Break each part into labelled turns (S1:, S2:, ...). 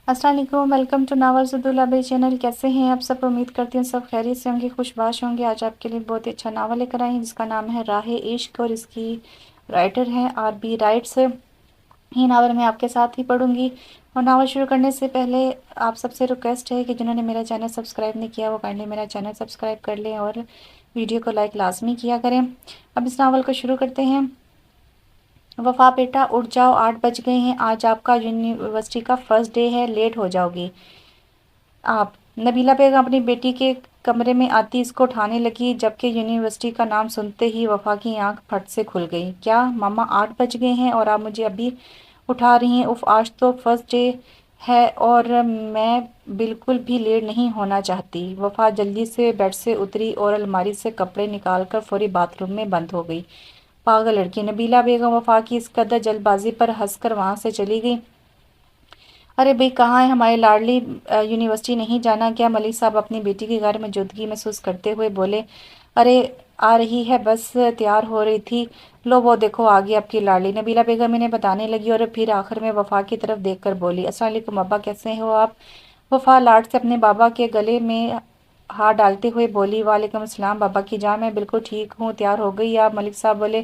S1: अस्सलाम वालेकुम, welcome to novels Urdu channel. कैसे हैं आप सब? उम्मीद करती हूँ सब खैरियत से होंगे, खुशबाश होंगे। आज आपके लिए बहुत ही अच्छा नावल लेकर आई हूँ जिसका नाम है राह इश्क और इसकी राइटर हैं आर.बी. राइट्स। ये नावल मैं आपके साथ ही पढ़ूंगी। और नावल शुरू करने से पहले आप सबसे रिक्वेस्ट है कि जिन्होंने मेरा चैनल सब्सक्राइब नहीं किया वो काइंडली मेरा चैनल सब्सक्राइब कर लें और वीडियो को लाइक लाजमी किया करें। अब इस नावल को शुरू करते हैं। वफ़ा बेटा उठ जाओ, 8 बज गए हैं। आज आपका यूनिवर्सिटी का फर्स्ट डे है, लेट हो जाओगी आप। नबीला बेगम अपनी बेटी के कमरे में आती इसको उठाने लगी, जबकि यूनिवर्सिटी का नाम सुनते ही वफ़ा की आंख फट से खुल गई। क्या मामा 8 बज गए हैं और आप मुझे अभी उठा रही हैं? उफ, आज तो फर्स्ट डे है और मैं बिल्कुल भी लेट नहीं होना चाहती। वफ़ा जल्दी से बेड से उतरी और अलमारी से कपड़े निकालकर फौरी बाथरूम में बंद हो गई। पागल लड़की। नबीला बेगम वफ़ा की इस कदर जल्दबाजी पर हंसकर वहाँ से चली गई। अरे भाई, कहाँ है हमारी लाडली? यूनिवर्सिटी नहीं जाना क्या? मलिक साहब अपनी बेटी की गैर मौजूदगी महसूस करते हुए बोले। अरे आ रही है, बस तैयार हो रही थी। लो वो देखो आ गई आपकी लाडली, नबीला बेगम इन्हें बताने लगी और फिर आखिर में वफ़ा की तरफ देखकर बोली, अस्सलाम वालेकुम अब्बा, कैसे हो आप? वफ़ा लाड से अपने बाबा के गले में हाथ डालते हुए बोली, वालेकुम अस्सलाम बाबा की जान, मैं बिल्कुल ठीक हूँ। तैयार हो गई आप? मलिक साहब बोले,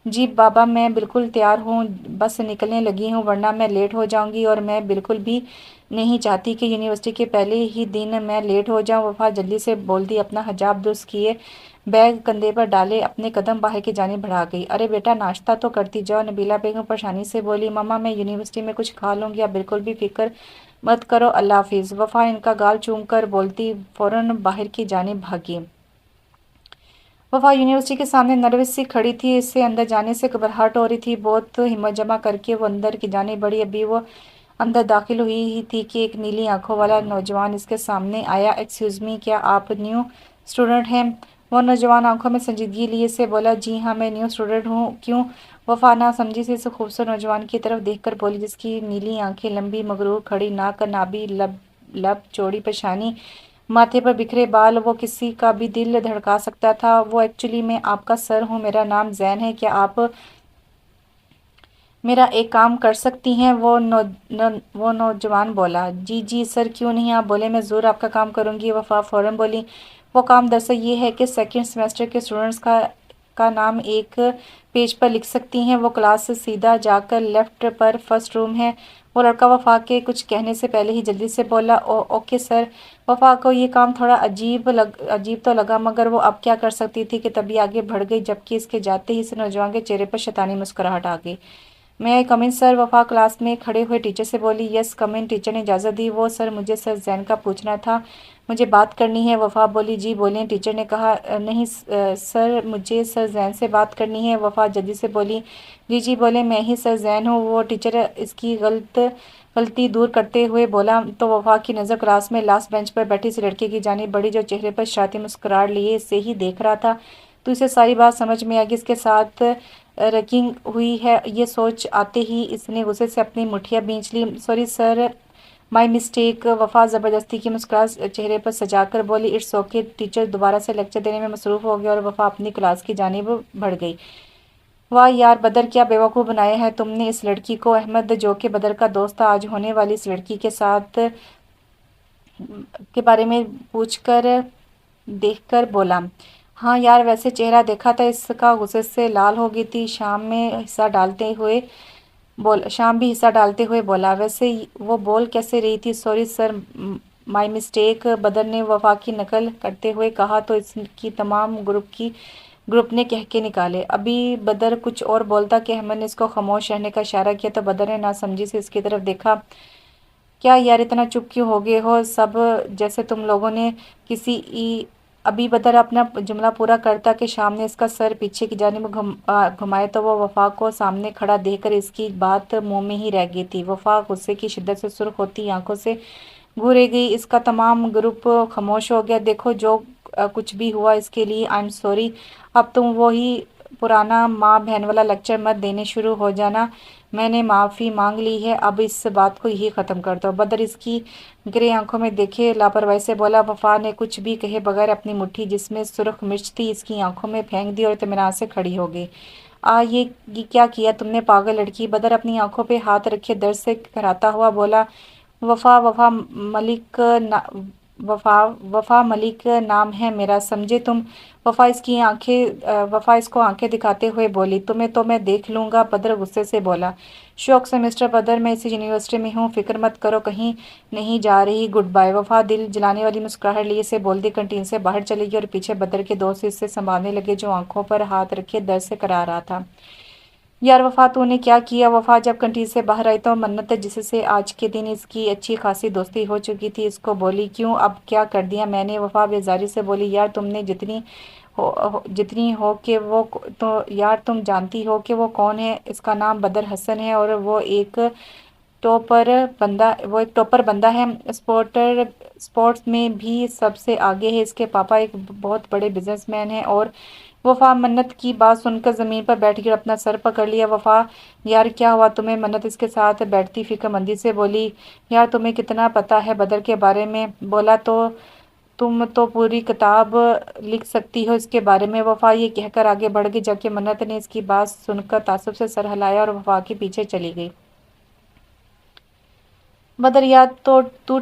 S1: जी बाबा मैं बिल्कुल तैयार हूँ, बस निकलने लगी हूँ वरना मैं लेट हो जाऊँगी और मैं बिल्कुल भी नहीं चाहती कि यूनिवर्सिटी के पहले ही दिन मैं लेट हो जाऊँ। वफ़ा जल्दी से बोल दी, अपना हिजाब दुरुस्त किए, बैग कंधे पर डाले, अपने कदम बाहर की जानिब बढ़ा गई। अरे बेटा नाश्ता तो करती जाओ, नबीला बेगम परेशानी से बोली। मम्मा मैं यूनिवर्सिटी में कुछ खा लूँगी, आप बिल्कुल भी फिक्र मत करो, अल्लाह हाफिज़। वफ़ा इनका गाल चूमकर बोलती फ़ौरन बाहर की जानिब भागी। वफ़ा यूनिवर्सिटी के सामने नर्वस सी खड़ी थी, इससे अंदर जाने से घबराहट हो रही थी। बहुत हिम्मत जमा करके वो अंदर की जानिब बढ़ी। अभी वो अंदर दाखिल हुई ही थी कि एक नीली आंखों वाला नौजवान इसके सामने आया। एक्सक्यूज़ मी, क्या आप न्यू स्टूडेंट हैं? वो नौजवान आंखों में संजीदगी लिए से बोला, जी हाँ मैं न्यू स्टूडेंट हूँ, क्यों? वफ़ा ना समझी से इस खूबसूरत नौजवान की तरफ देखकर बोली, जिसकी नीली आंखें, लंबी मगरूर खड़ी नाक, नाभि, लब लब चौड़ी पेशानी, माथे पर बिखरे बाल, वो किसी का भी दिल धड़का सकता था। वो एक्चुअली मैं आपका सर हूँ, मेरा नाम जैन है, क्या आप मेरा एक काम कर सकती हैं? वो नौजवान बोला, जी जी सर क्यों नहीं, आप बोले मैं ज़रूर आपका काम करूँगी। वफ़ा फ़ौरन बोली, वो काम दरअसल ये है कि सेकंड सेमेस्टर के स्टूडेंट्स का नाम एक पेज पर लिख सकती हैं। वो क्लास से सीधा जाकर लेफ्ट पर फर्स्ट रूम है। वो लड़का वफ़ा के कुछ कहने से पहले ही जल्दी से बोला, ओके सर। वफ़ा को ये काम थोड़ा अजीब तो लगा, मगर वो अब क्या कर सकती थी कि तभी आगे बढ़ गई, जबकि इसके जाते ही इस नौजवान के चेहरे पर शैतानी मुस्कुराहट आ गई। मैं आई कम इन सर? वफ़ा क्लास में खड़े हुए टीचर से बोली। यस कम इन, टीचर ने इजाज़त दी। वो सर मुझे सर जैन का पूछना था, मुझे बात करनी है। वफ़ा बोली, जी बोलें। टीचर ने कहा, नहीं सर मुझे सर जैन से बात करनी है। वफ़ा जल्दी से बोली, जी जी बोलें, मैं ही सर जैन हूँ। वो टीचर इसकी गलती दूर करते हुए बोला तो वफ़ा की नज़र क्लास में लास्ट बेंच पर बैठी इस लड़के की जानिब बढ़ी जो चेहरे पर शरारती मुस्कुराहट लिए से ही देख रहा था। तो इसे सारी बात समझ में आ गई, इसके साथ रैगिंग हुई है। ये सोच आते ही इसने गुस्से से अपनी मुठ्ठियाँ भींच ली। Sorry sir, my mistake. Wafa ज़बरदस्ती की मुस्कुराहट चेहरे पर सजाकर बोली, इट्स ओके। टीचर दोबारा से लेक्चर देने में मसरूफ़ हो गया और वफ़ा अपनी क्लास की जानिब बढ़ गई। वाह यार बदर, क्या बेवकूफ़ बनाया है तुमने इस लड़की को। अहमद जो कि बदर का दोस्त था, आज होने वाली इस लड़की के साथ के बारे में पूछकर देखकर बोला, हाँ यार वैसे चेहरा देखा था इसका, गुस्से से लाल हो गई थी। शाम भी हिस्सा डालते हुए बोला, वैसे वो बोल कैसे रही थी? Sorry sir, my mistake. बदर ने वफ़ा की नकल करते हुए कहा तो इसकी तमाम ग्रुप ने कह के निकाले। अभी बदर कुछ और बोलता कि अहमद ने इसको खामोश रहने का इशारा किया तो बदर ने नासमझी से इसकी तरफ देखा। क्या यार इतना चुप क्यों हो गए हो सब, जैसे तुम लोगों ने किसी अभी बदर अपना जुमला पूरा करता कि शाम ने इसका सर पीछे की जानिब घुमाए तो वो वफ़ा को सामने खड़ा देखकर इसकी बात मुंह में ही रह गई थी। वफ़ा गुस्से की शिद्दत से सुर्ख होती आंखों से घूरे गई। इसका तमाम ग्रुप खामोश हो गया। देखो जो कुछ भी हुआ इसके लिए आई एम सॉरी। अब तुम वही पुराना माँ बहन वाला लेक्चर मत देने शुरू हो जाना। मैंने माफ़ी मांग ली है, अब इस बात को यही ख़त्म कर दो। बदर इसकी ग्रे आंखों में देखे लापरवाही से बोला। वफ़ा ने कुछ भी कहे बगैर अपनी मुट्ठी जिसमें सुर्ख मिर्च थी इसकी आंखों में फेंक दी और इत्मीनान से खड़ी हो गई। ये क्या किया तुमने पागल लड़की? बदर अपनी आंखों पे हाथ रखे दर्द से कराता हुआ बोला। वफा वफा मलिक नाम है मेरा, समझे तुम? वफा इसको आंखें दिखाते हुए बोली। तुम्हें तो मैं देख लूंगा, बदर गुस्से से बोला। शौक से मिस्टर बदर, मैं इसी यूनिवर्सिटी में हूँ, फिक्र मत करो, कहीं नहीं जा रही, गुड बाय। वफा दिल जलाने वाली मुस्कुराहट लिए से बोलती कंटीन से बाहर चली गई और पीछे बदर के दोस्त इससे संभालने लगे, जो आंखों पर हाथ रखे दर्द से करा रहा था। यार वफा, तूने क्या किया? वफा जब कंटीन से बाहर आई तो मन्नत, जिससे आज के दिन इसकी अच्छी खासी दोस्ती हो चुकी थी, इसको बोली, क्यों, अब क्या कर दिया मैंने? वफा बेजारी से बोली, यार तुमने जितनी हो कि तो यार तुम जानती हो कि वो कौन है? इसका नाम बदर हसन है और वो एक टॉपर बंदा है, स्पोर्ट्स में भी सबसे आगे है। इसके पापा एक बहुत बड़े बिजनेसमैन हैं। और वफा मन्नत की बात सुनकर ज़मीन पर बैठ कर अपना सर पकड़ लिया। वफा, यार क्या हुआ तुम्हें? मन्नत इसके साथ बैठती फिक्रमंदी से बोली। यार तुम्हें कितना पता है बदर के बारे में? बोला तो तुम तो पूरी किताब लिख सकती हो इसके बारे में। वफा ये कहकर आगे बढ़ गई, जबकि मन्नत ने इसकी बात सुनकर तासुब से सर हिलाया और वफा के पीछे चली गई। बदर, यार तो तू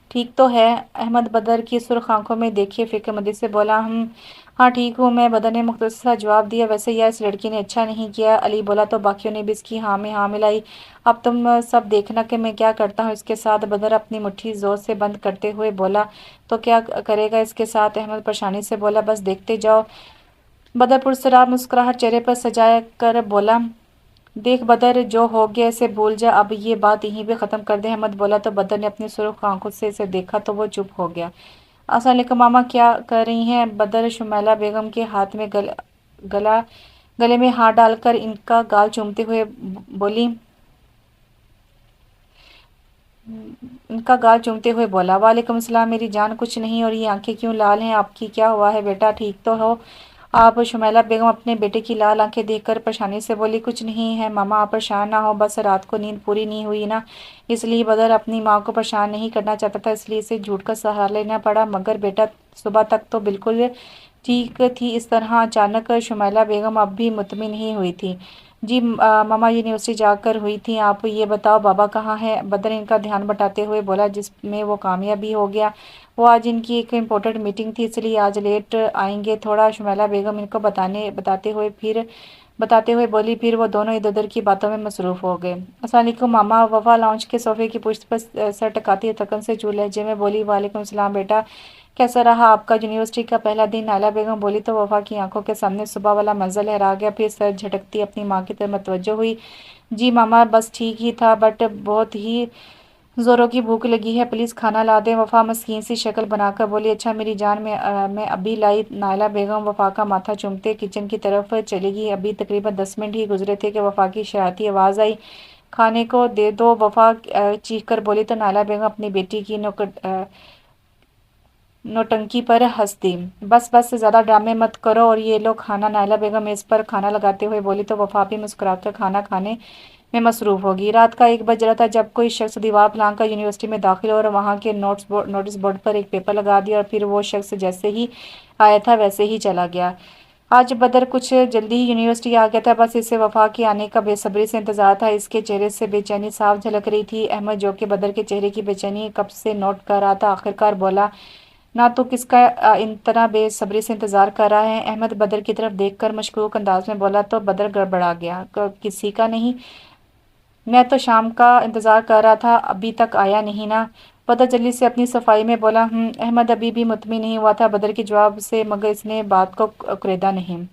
S1: ठीक तो है? अहमद बदर की सुर्ख आंखों में देखिए फिक्रमंदी से बोला। हम हाँ ठीक हूँ मैं, बदर ने मुख्तसर सा जवाब दिया। वैसे यार इस लड़की ने अच्छा नहीं किया, अली बोला तो बाकियों ने भी इसकी हाँ में हाँ मिलाई। अब तुम सब देखना कि मैं क्या करता हूँ इसके साथ। बदर अपनी मुट्ठी जोर से बंद करते हुए बोला। तो क्या करेगा इसके साथ? अहमद परेशानी से बोला। बस देखते जाओ। बदर पुरसरार मुस्कुराहट चेहरे पर सजा कर बोला। देख बदर, जो हो गया इसे भूल जा, अब ये बात यहीं पे ख़त्म कर दे। अहमद बोला तो बदर ने अपनी सुर्ख आंखों से इसे देखा तो वो चुप हो गया। अस्सलाम वालेकुम मामा, क्या कर रही हैं? बदर शुमैला बेगम के हाथ में गला गले में हाथ डालकर इनका गाल चूमते हुए बोली वालेकुम सलाम मेरी जान, कुछ नहीं। और ये आंखें क्यों लाल हैं आपकी? क्या हुआ है बेटा, ठीक तो हो आप? शुमैला बेगम अपने बेटे की लाल आंखें देखकर परेशानी से बोली। कुछ नहीं है मामा, आप परेशान ना हो, बस रात को नींद पूरी नहीं हुई ना, इसलिए। बदर अपनी माँ को परेशान नहीं करना चाहता था, इसलिए इसे झूठ का सहारा लेना पड़ा। मगर बेटा सुबह तक तो बिल्कुल ठीक थी। इस तरह अचानक शुमैला बेगम अब भी मुतमिन नहीं हुई थी। जी मामा यूनिवर्सिटी जाकर हुई थी। आप ये बताओ बाबा कहाँ है? बदर इनका ध्यान बटाते हुए बोला, जिसमें वो कामयाब भी हो गया। वो आज इनकी एक इम्पोर्टेंट मीटिंग थी, इसलिए आज लेट आएंगे थोड़ा। शुमैला बेगम इनको बताते हुए बोली। फिर वो दोनों इधर उधर की बातों में मसरूफ़ हो गए। अस्सलाम वालेकुम मामा, वफा लाउंज के सोफे की पुश्त पर सर टकाती हुई थकन से चूल लहजे में बोली। वालेकुम सलाम बेटा, कैसा रहा आपका यूनिवर्सिटी का पहला दिन? नाला बेगम बोली तो वफा की आंखों के सामने सुबह वाला मंजर लहरा गया। फिर सर झटकती अपनी माँ की तरफ मतवज्जो हुई। जी मामा, बस ठीक ही था, बट बहुत ही ज़ोरों की भूख लगी है, प्लीज़ खाना ला दें। वफ़ा मस्कीन सी शक्ल बनाकर बोली। अच्छा मेरी जान, मैं अभी लाई। नायला बेगम वफ़ा का माथा चूमते किचन की तरफ चली गई। अभी तकरीबन 10 मिनट ही गुजरे थे कि वफ़ा की शरारती आवाज़ आई, खाने को दे दो। वफ़ा चीख कर बोली तो नायला बेगम अपनी बेटी की नौटंकी पर हंस दी। बस बस ज़्यादा ड्रामे मत करो और ये लो खाना। नायला बेगम मेज़ पर खाना लगाते हुए बोली तो वफ़ा भी मुस्कुराकर खाना खाने में मसरूफ़ होगी। रात का 1 बज रहा था जब कोई शख्स दीवार लांघ कर यूनिवर्सिटी में दाखिल हो और वहाँ के नोटिस बोर्ड पर एक पेपर लगा दिया, और फिर वो शख्स जैसे ही आया था वैसे ही चला गया। आज बदर कुछ जल्दी ही यूनिवर्सिटी आ गया था, बस इसे वफ़ा के आने का बेसब्री से इंतज़ार था। इसके चेहरे से बेचैनी साफ झलक रही थी। अहमद, जो कि बदर के चेहरे की बेचैनी कब से नोट कर रहा था, आखिरकार बोला, ना तो किसका इतना बेसब्री से इंतज़ार कर रहा है? अहमद बदर की तरफ देखकर मशकूक अंदाज में बोला तो बदर गड़बड़ा गया। किसी का नहीं, मैं तो शाम का इंतज़ार कर रहा था, अभी तक आया नहीं ना। बदर जल्दी से अपनी सफाई में बोला। अहमद अभी भी मुतमिन नहीं हुआ था बदर के जवाब से, मगर इसने बात को कुरेदा नहीं।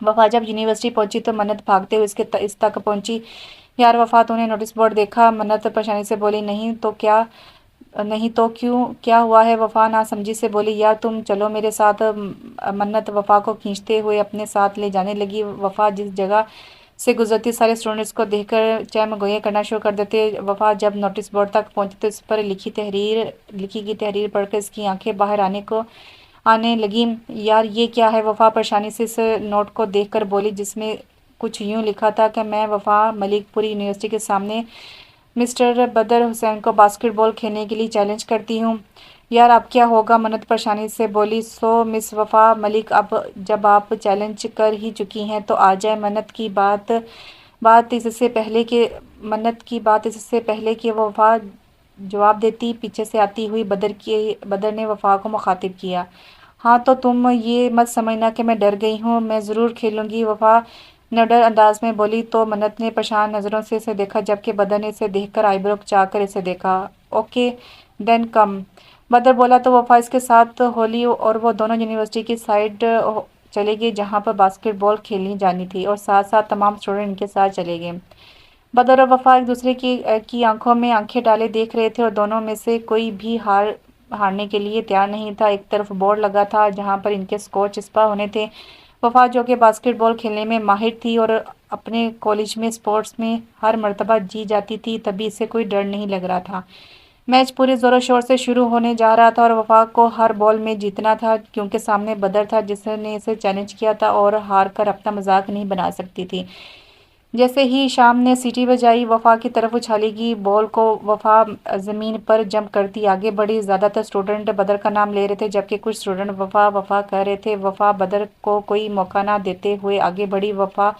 S1: वफ़ा जब यूनिवर्सिटी पहुंची तो मन्नत भागते हुए इस तक पहुंची। यार वफ़ा, तूने नोटिस बोर्ड देखा? मन्नत परेशानी से बोली। नहीं तो क्यों, क्या हुआ है? वफ़ा नासमझी से बोली। यार तुम चलो मेरे साथ। मन्नत वफ़ा को खींचते हुए अपने साथ ले जाने लगी। वफ़ा जिस जगह से गुजरती सारे स्टूडेंट्स को देखकर चहमगोइयाँ करना शुरू कर देते। वफ़ा जब नोटिस बोर्ड तक पहुंची तो इस पर लिखी की तहरीर पढ़कर इसकी आंखें बाहर आने लगी। यार ये क्या है? वफ़ा परेशानी से इस नोट को देखकर बोली, जिसमें कुछ यूँ लिखा था कि मैं वफ़ा मलिक पूरी यूनिवर्सिटी के सामने मिस्टर बदर हुसैन को बास्केटबॉल खेलने के लिए चैलेंज करती हूँ। यार अब क्या होगा? मन्नत परेशानी से बोली। सो मिस वफ़ा मलिक, अब जब आप चैलेंज कर ही चुकी हैं तो आ जाए। मन्नत की बात इससे पहले कि منت کی بات اس سے پہلے کہ وہ وفا جواب دیتی، پیچھے سے آتی ہوئی بدر نے وفا کو مخاطب کیا۔ ہاں تو تم یہ مت سمجھنا کہ میں ڈر گئی ہوں، میں ضرور کھیلوں گی، وفا نڈر انداز میں بولی۔ تو منت نے پریشان نظروں سے اسے دیکھا، جبکہ بدر نے اسے دیکھ کر آئی برو کچا کر اسے دیکھا۔ اوکے دین کم، بدر بولا۔ تو وفا اس کے ساتھ ہولی اور وہ دونوں یونیورسٹی کی سائڈ چلے گئے جہاں پر باسکٹ بال کھیلنی جانی تھی، اور ساتھ ساتھ تمام اسٹوڈنٹ ان کے ساتھ چلے گئے۔ بدر اور وفا ایک دوسرے کی آنکھوں میں آنکھیں ڈالے دیکھ رہے تھے، اور دونوں میں سے کوئی بھی ہارنے کے لیے تیار نہیں تھا۔ ایک طرف بورڈ لگا تھا جہاں پر ان کے اسکور چسپاں ہونے تھے۔ وفا جو کہ باسکٹ بال کھیلنے میں ماہر تھی اور اپنے کالج میں اسپورٹس میں ہر مرتبہ جیت جاتی تھی، تبھی اسے کوئی ڈر نہیں لگ رہا تھا۔ میچ پورے زور و شور سے شروع ہونے جا رہا تھا اور وفا کو ہر بال میں جیتنا تھا، کیونکہ سامنے بدر تھا جس نے اسے چیلنج کیا تھا اور ہار کر اپنا مذاق نہیں بنا سکتی تھی۔ جیسے ہی شام نے سیٹی بجائی، وفا کی طرف اچھالی گئی بال کو، وفا زمین پر جمپ کرتی آگے بڑھی۔ زیادہ تر اسٹوڈنٹ بدر کا نام لے رہے تھے، جبکہ کچھ اسٹوڈنٹ وفا وفا کہہ رہے تھے۔ وفا بدر کو کوئی موقع نہ دیتے ہوئے آگے بڑھی۔ وفا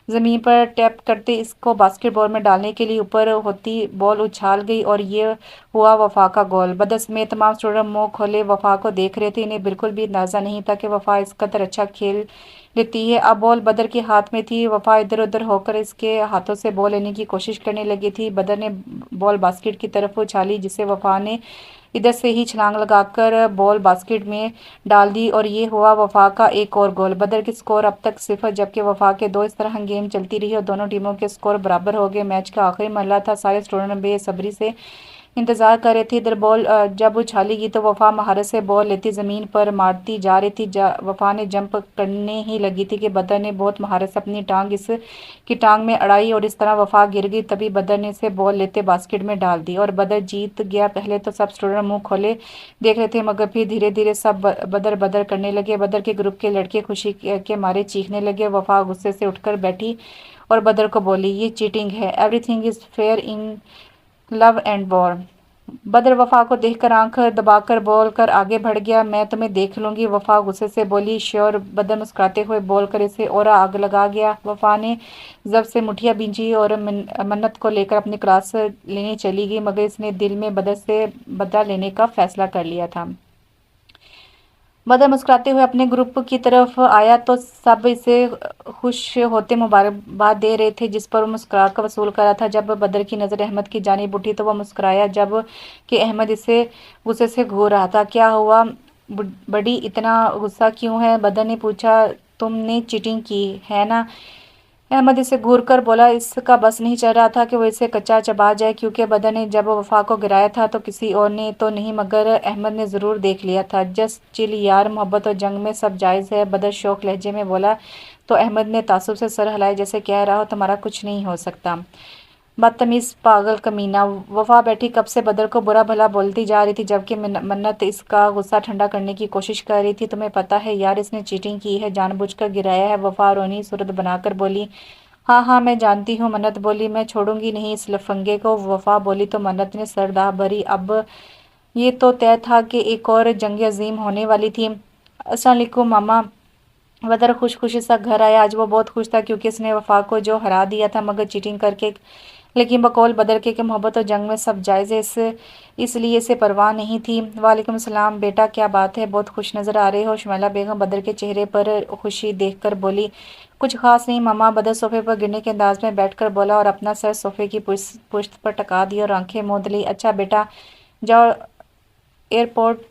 S1: زمین پر ٹیپ کرتے اس کو باسکٹ بال میں ڈالنے کے لیے اوپر ہوتی بال اچھال گئی اور یہ ہوا وفا کا گول۔ بدر سمیت تمام اسٹوڈنٹ منہ کھولے وفا کو دیکھ رہے تھے، انہیں بالکل بھی اندازہ نہیں تھا کہ وفا اس قدر اچھا کھیل لیتی ہے۔ اب بال بدر کے ہاتھ میں تھی، وفا ادھر ادھر ہو کر اس کے ہاتھوں سے بال لینے کی کوشش کرنے لگی تھی۔ بدر نے بال باسکٹ کی طرف اچھالی، جسے وفا نے ادھر سے ہی چھلانگ لگا کر بال باسکٹ میں ڈال دی، اور یہ ہوا وفا کا ایک اور گول۔ بدر کے اسکور اب تک 0، جبکہ وفا کے 2۔ اس طرح گیم چلتی رہی اور دونوں ٹیموں کے اسکور برابر ہو گئے۔ میچ کا آخری مرحلہ تھا، سارے اسٹوڈنٹ بے صبری سے انتظار کر رہے تھے۔ ادھر بال جب اچھالی گئی تو وفا مہارت سے بال لیتی زمین پر مارتی جا رہی تھی۔ وفا نے جمپ کرنے ہی لگی تھی کہ بدر نے بہت مہارت سے اپنی ٹانگ اس کی ٹانگ میں اڑائی، اور اس طرح وفا گر گئی۔ تبھی بدر نے اسے بال لیتے باسکٹ میں ڈال دی اور بدر جیت گیا۔ پہلے تو سب اسٹوڈنٹ منہ کھولے دیکھ رہے تھے، مگر پھر دھیرے دھیرے سب بدر بدر کرنے لگے۔ بدر کے گروپ کے لڑکے خوشی کے مارے چیخنے لگے۔ وفا غصے سے اٹھ کر بیٹھی اور بدر کو بولی، یہ چیٹنگ ہے، everything is fair in love and war. Badar Wafa کو دیکھ کر آنکھ دبا کر بول کر آگے بڑھ گیا، میں تمہیں دیکھ لوں گی۔ وفا غصے سے بولی، شیور۔ بدر مسکراتے ہوئے بول کر اسے اور آگ لگا گیا۔ وفا نے ضرب سے مٹھیاں بھینجی اور منت کو لے کر اپنی کلاس لینے چلی گئی، مگر اس نے دل میں بدر سے بدلہ لینے کا فیصلہ کر لیا تھا۔ بدر مسکراتے ہوئے اپنے گروپ کی طرف آیا تو سب اسے خوش ہوتے مبارکباد دے رہے تھے، جس پر وہ مسکرا کر وصول کر رہا تھا۔ جب بدر کی نظر احمد کی جانب اٹھی تو وہ مسکرایا، جب کہ احمد اسے غصے سے گھور رہا تھا۔ کیا ہوا بڈی، اتنا غصہ کیوں ہے؟ بدر نے پوچھا۔ تم نے چیٹنگ کی ہے نا؟ احمد اسے گھور کر بولا۔ اس کا بس نہیں چل رہا تھا کہ وہ اسے کچا چبا جائے، کیونکہ بدر نے جب وفا کو گرایا تھا تو کسی اور نے تو نہیں مگر احمد نے ضرور دیکھ لیا تھا۔ جسٹ چل یار، محبت اور جنگ میں سب جائز ہے، بدر شوق لہجے میں بولا۔ تو احمد نے تعصب سے سر ہلائے جیسے کہہ رہا ہو تمہارا کچھ نہیں ہو سکتا۔ بدتمیز پاگل کمینہ۔ وفا بیٹھی کب سے بدر کو برا بھلا بولتی جا رہی تھی، جبکہ منت اس کا غصہ ٹھنڈا کرنے کی کوشش کر رہی تھی۔ تمہیں پتہ ہے یار، اس نے چیٹنگ کی ہے، جان بوجھ کر گرایا ہے۔ وفا رونی صورت بنا کر بولی۔ ہاں ہاں میں جانتی ہوں، منت بولی، میں چھوڑوں گی نہیں اس لفنگے کو۔ وفا بولی تو منت نے سر داہ بھری۔ اب یہ تو طے تھا کہ ایک اور جنگ عظیم ہونے والی تھی۔ السلام علیکم ماما۔ بدر خوشی سا گھر آیا۔ آج وہ بہت خوش تھا کیونکہ اس نے وفا کو جو ہرا دیا تھا، مگر چیٹنگ کر کے، لیکن بقول بدر کے کہ محبت اور جنگ میں سب جائز ہے، اس لیے اسے پرواہ نہیں تھی۔ وعلیکم السلام بیٹا، کیا بات ہے، بہت خوش نظر آ رہے ہو؟ شمیلہ بیگم بدر کے چہرے پر خوشی دیکھ کر بولی۔ کچھ خاص نہیں ماما، بدر صوفے پر گرنے کے انداز میں بیٹھ کر بولا اور اپنا سر صوفے کی پشت پر ٹکا دیا اور آنکھیں موند لی۔ اچھا بیٹا جاؤ ایئرپورٹ۔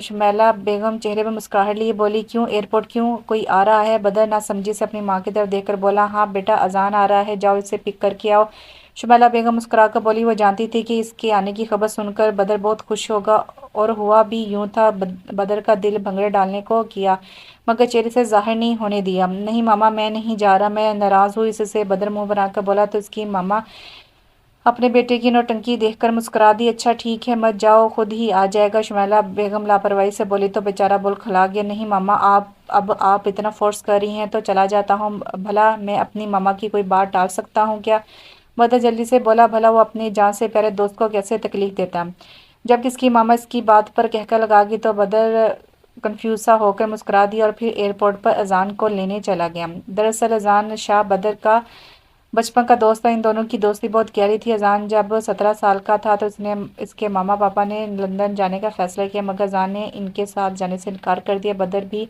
S1: شمیلہ بیگم چہرے پر مسکراہٹ لیے بولی، کیوں ایئرپورٹ کیوں، کوئی آ رہا ہے؟ بدر ناسمجھی سے اپنی ماں کی طرف دیکھ کر بولا، ہاں بیٹا اذان آ رہا ہے، جاؤ اسے پک کر کے آؤ۔ شمیلہ بیگم مسکرا کر بولی، وہ جانتی تھی کہ اس کے آنے کی خبر سن کر بدر بہت خوش ہوگا، اور ہوا بھی یوں تھا۔ بدر کا دل بھنگڑے ڈالنے کو کیا، مگر چہرے سے ظاہر نہیں ہونے دیا۔ نہیں ماما میں نہیں جا رہا، میں ناراض ہوں اس سے، بدر منہ بنا کر بولا۔ تو اس کی ماما اپنے بیٹے کی نوٹنکی دیکھ کر مسکرا دی۔ اچھا ٹھیک ہے مت جاؤ، خود ہی آ جائے گا۔ شمیلہ بیگم لاپرواہی سے بولی تو بیچارہ بول کھلا گیا۔ نہیں ماما، اب آپ اتنا فورس کر رہی ہیں تو چلا جاتا ہوں، بھلا میں اپنی ماما کی کوئی بات ٹال سکتا ہوں کیا؟ بدر جلدی سے بولا، بھلا وہ اپنی جان سے پیارے دوست کو کیسے تکلیف دیتا؟ جب اس کی ماما اس کی بات پر کہکہ لگا گئی تو بدر کنفیوز سا ہو کر مسکرا دیا اور پھر ایئرپورٹ پر اذان کو لینے چلا گیا۔ دراصل اذان شاہ بدر کا बचपन का दोस्त था। इन दोनों की दोस्ती बहुत गहरी थी। अजान जब 17 साल का था तो इसके मामा पापा ने लंदन जाने का फैसला किया, मगर अजान ने इनके साथ जाने से इनकार कर दिया। बदर भी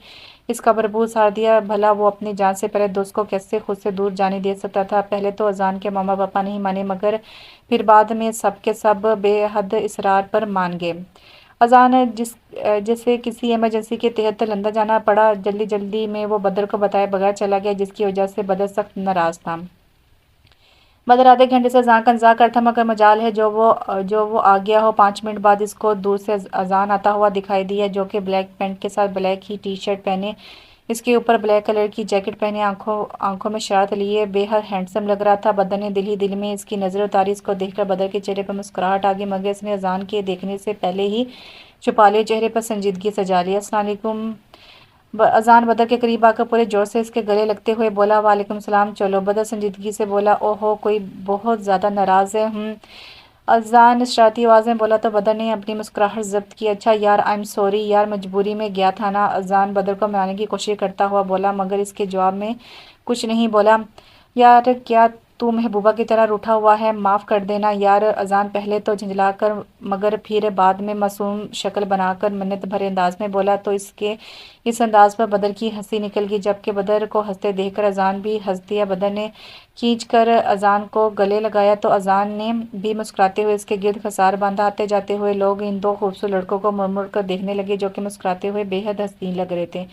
S1: इसका भरपूर साथ दिया। भला वो अपनी जान से पहले दोस्त को कैसे खुद से दूर जाने दे सकता था। पहले तो अजान के मामा पापा नहीं माने, मगर फिर बाद में सब के सब बेहद इसरार पर मान गए। अजान जैसे किसी इमरजेंसी के तहत लंदन जाना पड़ा। जल्दी जल्दी में वो बदर को बताए बगैर चला गया, जिसकी वजह से बदर सख्त नाराज था। बदर आधे घंटे से अजान का इंतजार करता, मगर मजाल है जो वो आ गया हो। 5 मिनट बाद इसको दूर से अजान आता हुआ दिखाई दिया, जो कि ब्लैक पैंट के साथ ब्लैक ही टी शर्ट पहने, इसके ऊपर ब्लैक कलर की जैकेट पहने, आंखों आंखों में शरारत लिए बेहद हैंडसम लग रहा था। बदर ने दिल ही दिल में इसकी नजर उतारी। इसको देखकर बदर के चेहरे पर मुस्कुराहट आ गई, मगर इसने अजान के देखने से पहले ही छुपा लिए चेहरे पर संजीदगी सजा ली। अस्सलाम वालेकुम। अजान बदर के करीब आकर पूरे जोर से इसके गले लगते हुए बोला, वालेकुम सलाम। चलो। बदर संजीदगी से बोला, ओहो, कोई बहुत ज़्यादा नाराज़ है। अजान शरारती आवाज़ में बोला तो बदर ने अपनी मुस्कुराहट जब्त की। अच्छा यार, आई एम सॉरी यार, मजबूरी में गया था ना। अजान बदर को मनाने की कोशिश करता हुआ बोला, मगर इसके जवाब में कुछ नहीं बोला। यार क्या तू महबूबा की तरह रूठा हुआ है? माफ़ कर देना यार। अजान पहले तो झंझलाकर मगर फिर बाद में मासूम शक्ल बनाकर मिन्नत भरे अंदाज में बोला, तो इसके इस अंदाज पर बदर की हंसी निकल गई। जबकि बदर को हंसते देखकर अजान भी हंस दिया। बदर ने खींचकर अजान को गले लगाया तो अजान ने भी मुस्कुराते हुए इसके गिर्द खसार बांधा। आते जाते हुए लोग इन दो खूबसूरत लड़कों को मुड़ मुड़ कर देखने लगे, जो कि मुस्कुराते हुए बेहद हसीन लग रहे थे।